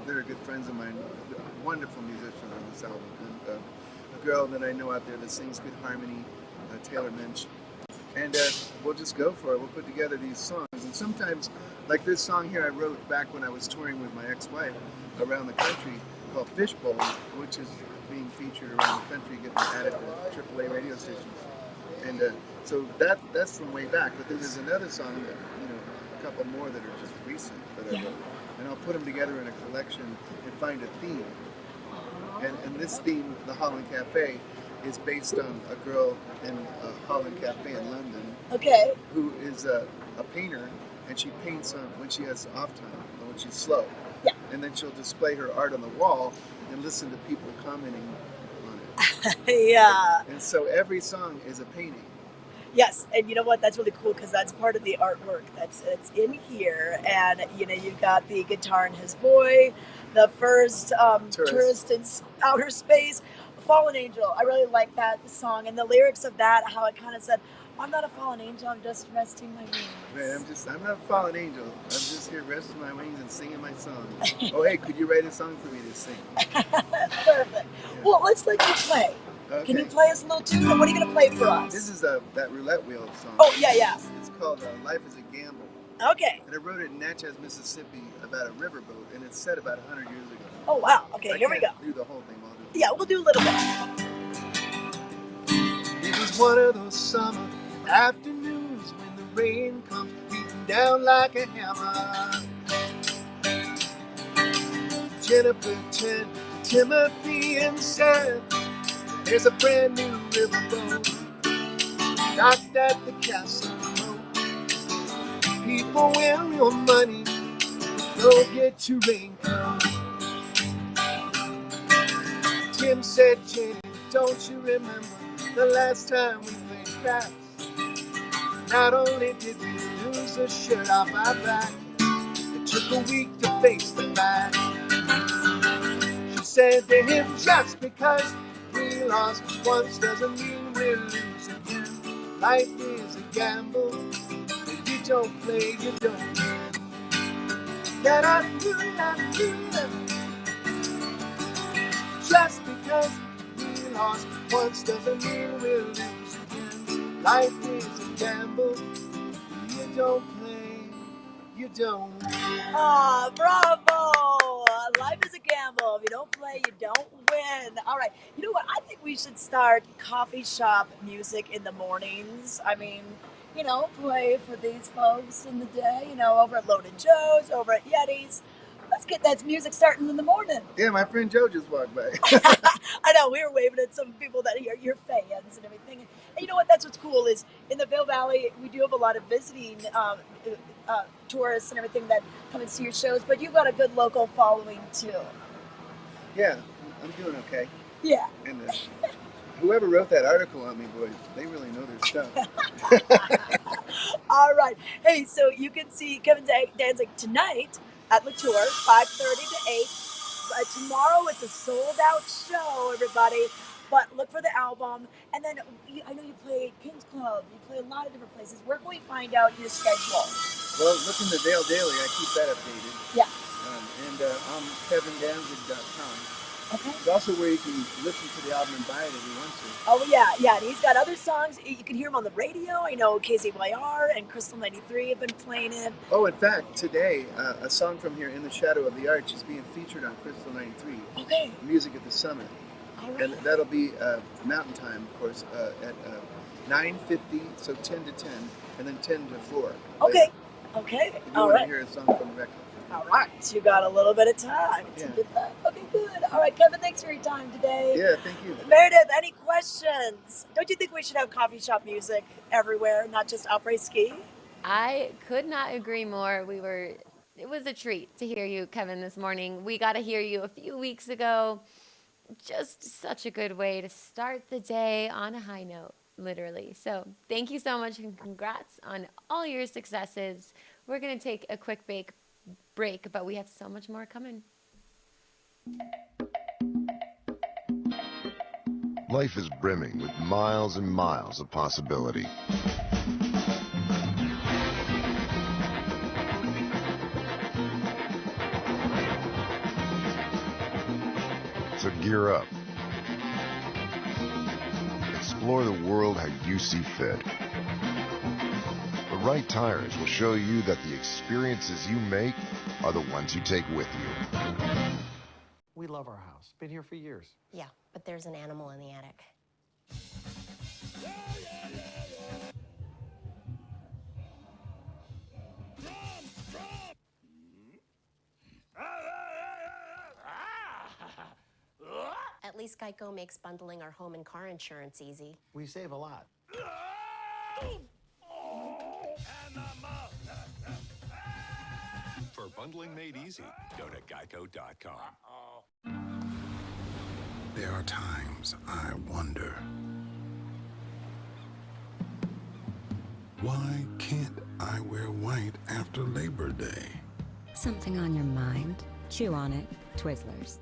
They're good friends of mine, wonderful musicians on this album, and a girl that I know out there that sings good harmony, Taylor Mensch. And we'll just go for it. We'll put together these songs, and sometimes, like this song here, I wrote back when I was touring with my ex-wife around the country, called Fishbowl, which is being featured around the country, getting added to AAA radio stations. And so that's from way back. But there's another song that, a couple more that are just recent that I wrote. And I'll put them together in a collection and find a theme. And this theme, the Holland Cafe, is based on a girl in a Holland Cafe in London. Okay. Who is a painter, and she paints when she has off time, when she's slow. And then she'll display her art on the wall and listen to people commenting on it. And so every song is a painting. Yes, and you know what? That's really cool because that's part of the artwork that's in here. And you've got the guitar and his boy, the first tourist in outer space, Fallen Angel. I really like that song and the lyrics of that. How it kind of said, I'm not a fallen angel. I'm just resting my wings. Right, I'm not a fallen angel. I'm just here resting my wings and singing my song. Oh, hey, could you write a song for me to sing? Perfect. Yeah. Well, let's let you play. Okay. Can you play us a little tune? What are you going to play for us? This is that roulette wheel song. Oh, yeah. It's called Life is a Gamble. Okay. And I wrote it in Natchez, Mississippi about a riverboat, and it's set about 100 years ago. Oh, wow. Okay, here we go. Do the whole thing. Yeah, we'll do a little bit. It was one of those summer afternoons when the rain comes beating down like a hammer. Jennifer turned to Timothy and said, there's a brand new riverboat docked at the castle moat. People with your money, go get your raincoat. Tim said, Jenny, don't you remember the last time we played craps? Not only did we lose a shirt off our back, it took a week to face the fact. She said to him, just because we lost once doesn't mean we'll lose again. Life is a gamble, if you don't play, you don't win. Just because we lost once doesn't mean we'll lose again. Life is a gamble. You don't play, you don't win. Ah, bravo! Life is a gamble. If you don't play, you don't win. All right. You know what? I think we should start coffee shop music in the mornings. I mean, play for these folks in the day, over at Loaded Joe's, over at Yeti's. Let's get that music starting in the morning. Yeah, my friend Joe just walked by. I know, we were waving at some people that are your fans and everything. And you know what? That's what's cool is in the Vail Valley, we do have a lot of visiting tourists and everything that come and see your shows, but you've got a good local following too. Yeah, I'm doing okay. Yeah. And whoever wrote that article on me, boy, they really know their stuff. All right. Hey, so you can see Kevin Danzig tonight at Latour, 5:30 to 8. Tomorrow it's a sold-out show, everybody. But look for the album. And then I know you play King's Club. You play a lot of different places. Where can we find out your schedule? Well, look in the Vail Daily. I keep that updated. Yeah. And on kevindanzig.com. Okay. It's also where you can listen to the album and buy it if you want to. Oh, yeah. And he's got other songs. You can hear him on the radio. I know KZYR and Crystal 93 have been playing it. Oh, in fact, today, a song from here, In the Shadow of the Arch, is being featured on Crystal 93. Okay. Music at the Summit. All right. And that'll be Mountain Time, of course, at 9:50, so 10 to 10, and then 10 to 4. Okay. If you All want right. to hear a song from the record. All right, so you got a little bit of time to get that. Okay, good. All right, Kevin, thanks for your time today. Yeah, thank you. Meredith, any questions? Don't you think we should have coffee shop music everywhere, not just après ski? I could not agree more. It was a treat to hear you, Kevin, this morning. We got to hear you a few weeks ago. Just such a good way to start the day on a high note, literally. So thank you so much and congrats on all your successes. We're going to take a quick break, but we have so much more coming. Life is brimming with miles and miles of possibility. So gear up. Explore the world how you see fit. The right tires will show you that the experiences you make are the ones you take with you. We love our house. Been here for years. Yeah, but there's an animal in the attic. At least Geico makes bundling our home and car insurance easy. We save a lot. For bundling made easy, go to geico.com. There are times I wonder, why can't I wear white after Labor Day? Something on your mind? Chew on it. Twizzlers.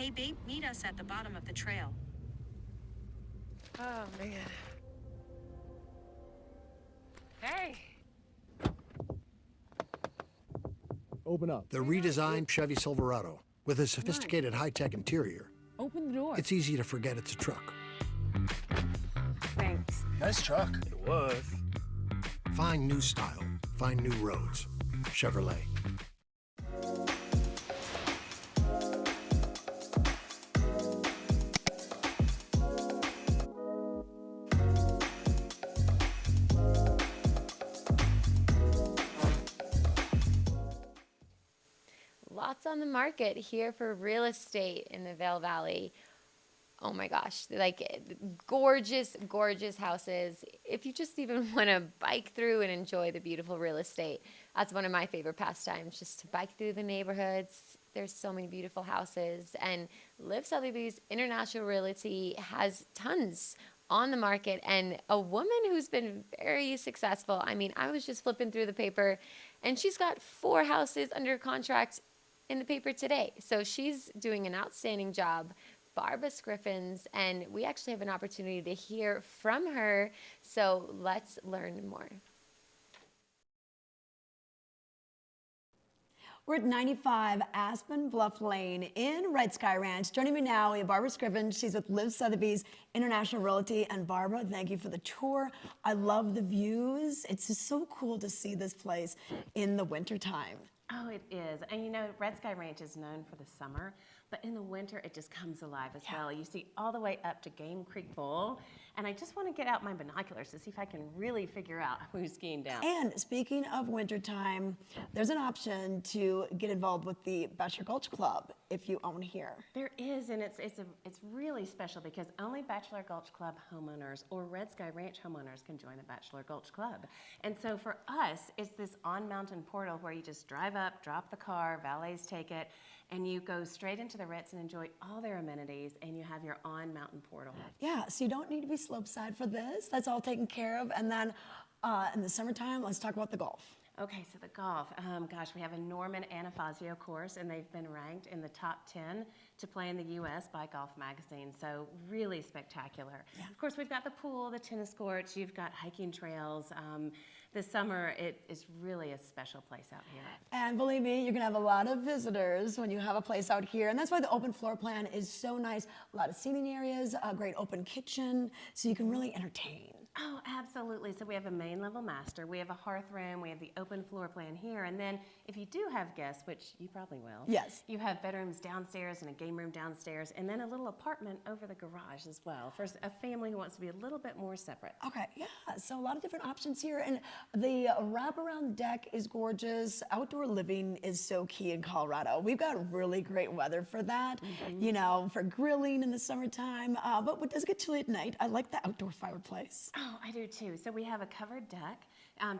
Hey, babe, meet us at the bottom of the trail. Oh, man. Hey. Open up. The redesigned Chevy Silverado with a sophisticated high-tech interior. Open the door. It's easy to forget it's a truck. Thanks. Nice truck. It was. Find new style. Find new roads. Chevrolet. Lots on the market here for real estate in the Vail Valley. Oh my gosh, like gorgeous, gorgeous houses. If you just even want to bike through and enjoy the beautiful real estate, that's one of my favorite pastimes, just to bike through the neighborhoods. There's so many beautiful houses, and Liv Sotheby's International Realty has tons on the market, and a woman who's been very successful. I mean, I was just flipping through the paper, and she's got 4 houses under contract in the paper today. So she's doing an outstanding job. Barbara Scriffins, and we actually have an opportunity to hear from her. So let's learn more. We're at 95 Aspen Bluff Lane in Red Sky Ranch. Joining me now, we have Barbara Scriven. She's with Liv Sotheby's International Realty. And Barbara, thank you for the tour. I love the views. It's just so cool to see this place in the wintertime. Oh, it is. And you know, Red Sky Ranch is known for the summer, but in the winter, it just comes alive as well. You see all the way up to Game Creek Bowl, and I just want to get out my binoculars to see if I can really figure out who's skiing down. And speaking of wintertime, there's an option to get involved with the Bachelor Gulch Club if you own here. There is, and it's really special because only Bachelor Gulch Club homeowners or Red Sky Ranch homeowners can join the Bachelor Gulch Club. And so for us, it's this on-mountain portal where you just drive up, drop the car, valets take it, and you go straight into the Ritz and enjoy all their amenities, and you have your on-mountain portal. Yeah, so you don't need to be slopeside for this. That's all taken care of. And then in the summertime, let's talk about the golf. Okay, so the golf. Gosh, we have a Norman Anafazio course, and they've been ranked in the top 10 to play in the U.S. by Golf Magazine, so really spectacular. Yeah. Of course, we've got the pool, the tennis courts, you've got hiking trails. This summer, it is really a special place out here. And believe me, you're gonna have a lot of visitors when you have a place out here, and that's why the open floor plan is so nice. A lot of seating areas, a great open kitchen, so you can really entertain. Oh, absolutely. So we have a main level master, we have a hearth room, we have the open floor plan here, and then if you do have guests, which you probably will, yes, you have bedrooms downstairs and a game room downstairs, and then a little apartment over the garage as well for a family who wants to be a little bit more separate. Okay, yeah, so a lot of different options here, and the wraparound deck is gorgeous. Outdoor living is so key in Colorado. We've got really great weather for that, you know, for grilling in the summertime, but when it does get chilly at night, I like the outdoor fireplace. Oh, I do too. So we have a covered deck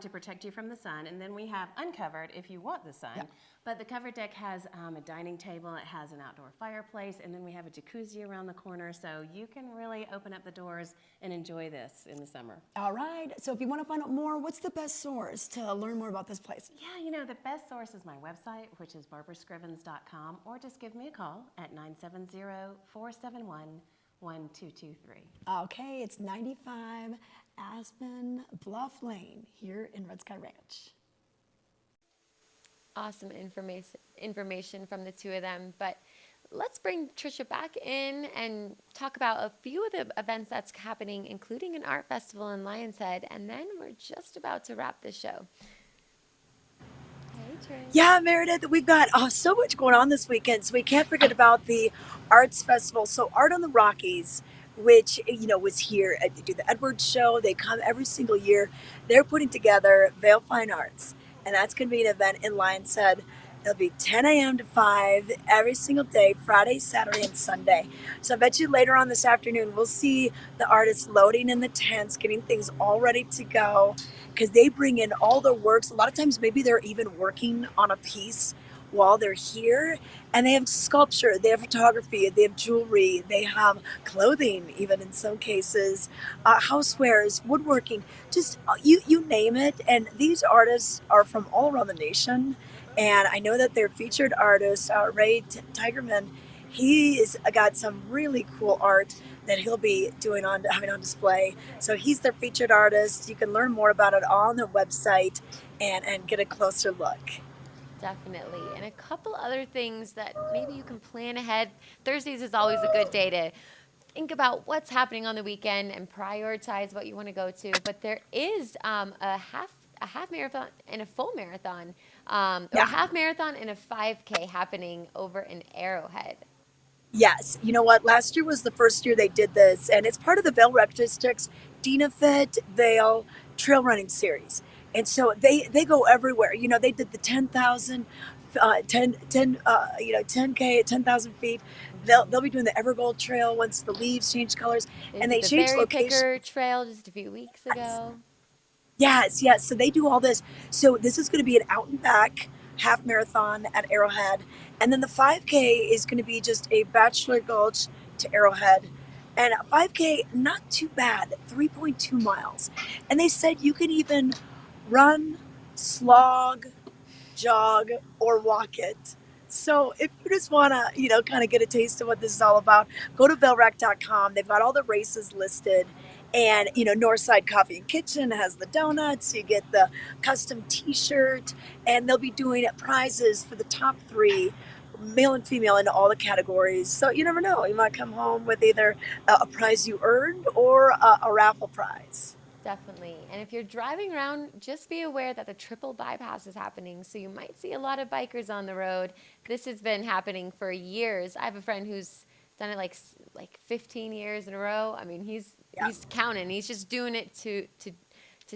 to protect you from the sun, and then we have uncovered if you want the sun. Yep. But the covered deck has a dining table, it has an outdoor fireplace, and then we have a jacuzzi around the corner, so you can really open up the doors and enjoy this in the summer. All right, so if you want to find out more, what's the best source to learn more about this place? Yeah, you know, the best source is my website, which is barbarascrivens.com, or just give me a call at 970-471-1223. Okay, it's 95 Aspen Bluff Lane here in Red Sky Ranch. Awesome information from the two of them, but let's bring Trisha back in and talk about a few of the events that's happening, including an art festival in Lion's Head, and then we're just about to wrap the show. Yeah, Meredith, we've got so much going on this weekend, so we can't forget about the Arts Festival. So Art on the Rockies, which, you know, was here to do the Edwards show. They come every single year. They're putting together Vail Fine Arts, and that's going to be an event in Lion's Head. It'll be 10 a.m. to 5 every single day, Friday, Saturday, and Sunday. So I bet you later on this afternoon, we'll see the artists loading in the tents, getting things all ready to go, because they bring in all their works. A lot of times, maybe they're even working on a piece while they're here, and they have sculpture, they have photography, they have jewelry, they have clothing, even in some cases, housewares, woodworking, just you name it. And these artists are from all around the nation. And I know that their featured artist, Ray Tigerman, He's got some really cool art that he'll be having on display. So he's their featured artist. You can learn more about it on their website and get a closer look. Definitely. And a couple other things that maybe you can plan ahead. Thursdays is always a good day to think about what's happening on the weekend and prioritize what you want to go to. But there is a half marathon and a full marathon, or a half marathon and a 5K happening over in Arrowhead. Yes. You know what? Last year was the first year they did this, and it's part of the Vail Rec District's DinaFit Vail Trail Running Series. And so they go everywhere. You know, they did the 10,000, 10K at 10,000 feet. They'll be doing the Evergold Trail once the leaves change colors, They and did they the change Berry location. Picker Trail just a few weeks ago. Yes, yes. So they do all this. So this is going to be an out and back half marathon at Arrowhead. And then the 5K is going to be just a Bachelor Gulch to Arrowhead. And a 5K, not too bad, 3.2 miles. And they said you can even run, slog, jog, or walk it. So if you just want to, kind of get a taste of what this is all about, go to vailrec.com. They've got all the races listed. And, Northside Coffee and Kitchen has the donuts. You get the custom T-shirt. And they'll be doing prizes for the top 3, male and female, in all the categories. So you never know. You might come home with either a prize you earned or a raffle prize. Definitely. And if you're driving around, just be aware that the triple bypass is happening. So you might see a lot of bikers on the road. This has been happening for years. I have a friend who's done it like 15 years in a row. I mean, he's counting. He's just doing it to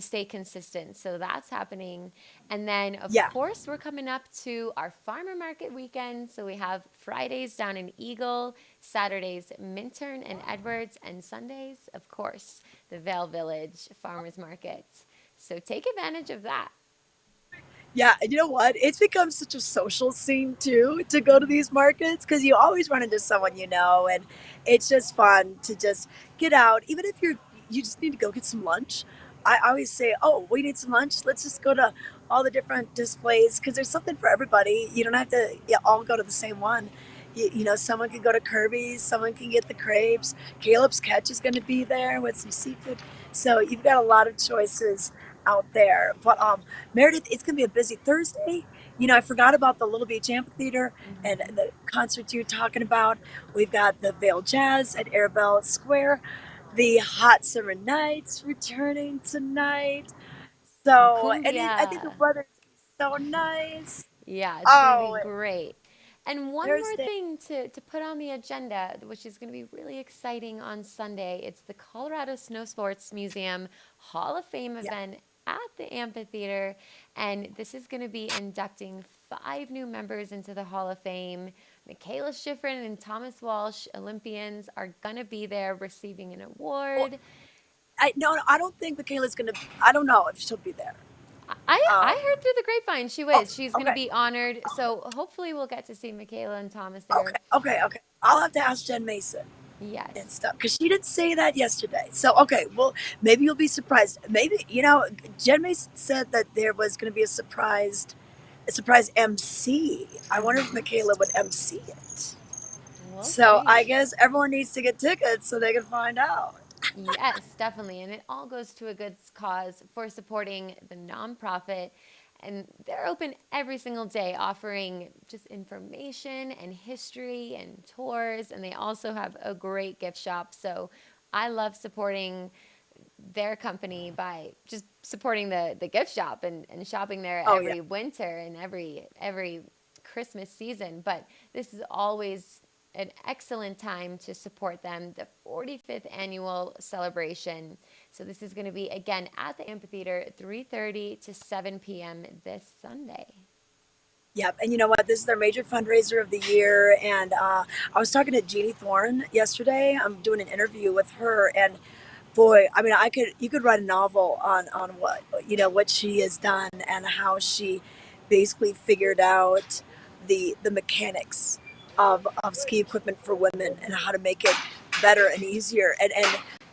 stay consistent. So that's happening. And then, of course, we're coming up to our farmer market weekend. So we have Fridays down in Eagle, Saturdays Minturn and Edwards, and Sundays, of course, the Vail Village Farmers Market. So take advantage of that. Yeah, and you know what? It's become such a social scene too to go to these markets because you always run into someone and it's just fun to just get out. Even if you just need to go get some lunch. I always say, "Oh, we need some lunch. Let's just go to all the different displays because there's something for everybody. You don't have to all go to the same one. Someone can go to Kirby's, someone can get the crepes. Caleb's Catch is going to be there with some seafood. So you've got a lot of choices out there. But Meredith, it's going to be a busy Thursday. I forgot about the Little Beach Amphitheater and the concerts you're talking about. We've got the Vail Jazz at Arabella Square, the Hot Summer Nights returning tonight. So, and I think the weather's so nice. Yeah, it's going to be great. And one more Thursday. thing to put on the agenda, which is going to be really exciting on Sunday, it's the Colorado Snow Sports Museum Hall of Fame event at the amphitheater. And this is going to be inducting 5 new members into the Hall of Fame. Michaela Schifrin and Thomas Walsh, Olympians, are going to be there receiving an award. I don't think Michaela's going to, I don't know if she'll be there. I heard through the grapevine she was. She's going to okay. be honored. So hopefully we'll get to see Michaela and Thomas there. Okay. I'll have to ask Jen Mason. Yes. And stuff because she didn't say that yesterday. So okay, well maybe you'll be surprised. Maybe Jen Mason said that there was going to be a surprise MC. I wonder if Michaela would MC it. We'll so see. I guess everyone needs to get tickets so they can find out. Yes, definitely. And it all goes to a good cause for supporting the nonprofit. And they're open every single day, offering just information and history and tours. And they also have a great gift shop. So I love supporting their company by just supporting the gift shop and shopping there every winter and every Christmas season. But this is always an excellent time to support them, the 45th annual celebration. So this is going to be, again, at the amphitheater, 3:30 to 7 p.m. this Sunday. Yep, and you know what? This is their major fundraiser of the year, and I was talking to Jeannie Thorne yesterday. I'm doing an interview with her, and boy, I mean, you could write a novel on what she has done and how she basically figured out the mechanics of ski equipment for women and how to make it better and easier. And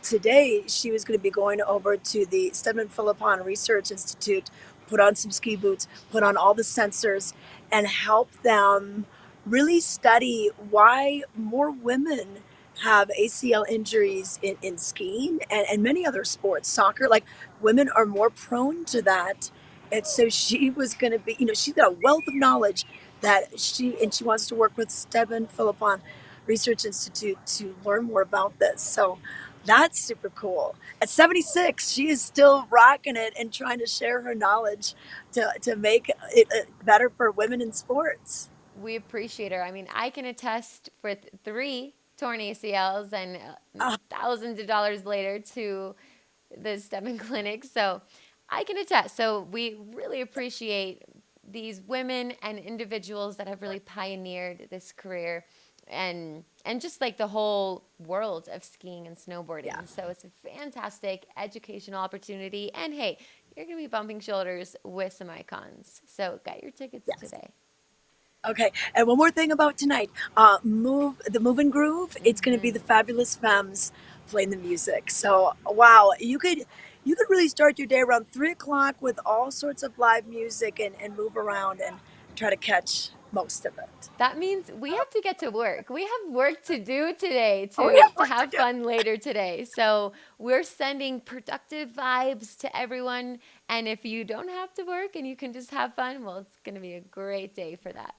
today she was going to be going over to the Stedman Philippon Research Institute, put on some ski boots, put on all the sensors, and help them really study why more women have ACL injuries in skiing and many other sports, soccer, like women are more prone to that. And so she was going to be, she's got a wealth of knowledge that she wants to work with Stedman Philippon Research Institute to learn more about this. So that's super cool. At 76, she is still rocking it and trying to share her knowledge to make it better for women in sports. We appreciate her. I mean, I can attest for 3 torn ACLs and thousands of dollars later to the Stedman Clinic. So I can attest. So we really appreciate these women and individuals that have really pioneered this career and just like the whole world of skiing and snowboarding. Yeah. So it's a fantastic educational opportunity. And hey, you're going to be bumping shoulders with some icons. So get your tickets today. Okay, and one more thing about tonight. Move and Groove. It's going to be the Fabulous Femmes playing the music. So wow, you could really start your day around 3:00 with all sorts of live music and move around and try to catch most of it. That means we have to get to work. We have work to do today to have fun later today. So we're sending productive vibes to everyone. And if you don't have to work and you can just have fun, well, it's going to be a great day for that.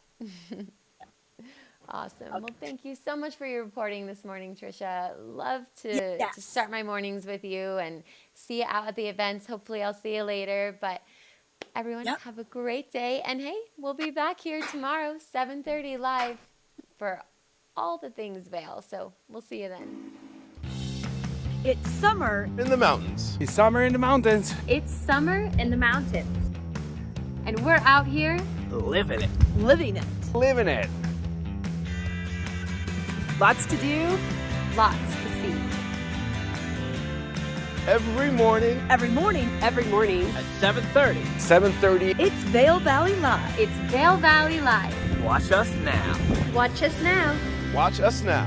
Awesome. Okay. Well, thank you so much for your reporting this morning, Trisha. Love to start my mornings with you and see you out at the events. Hopefully I'll see you later. But everyone, have a great day. And hey, we'll be back here tomorrow, 7:30 live for all the things Vail. So we'll see you then. It's summer in the mountains. It's summer in the mountains. It's summer in the mountains. And we're out here living it. Living it. Living it. Lots to do. Lots to see. Every morning. Every morning. Every morning. At 7:30. 7:30. It's Vail Valley Live. It's Vail Valley Live. Watch us now. Watch us now. Watch us now.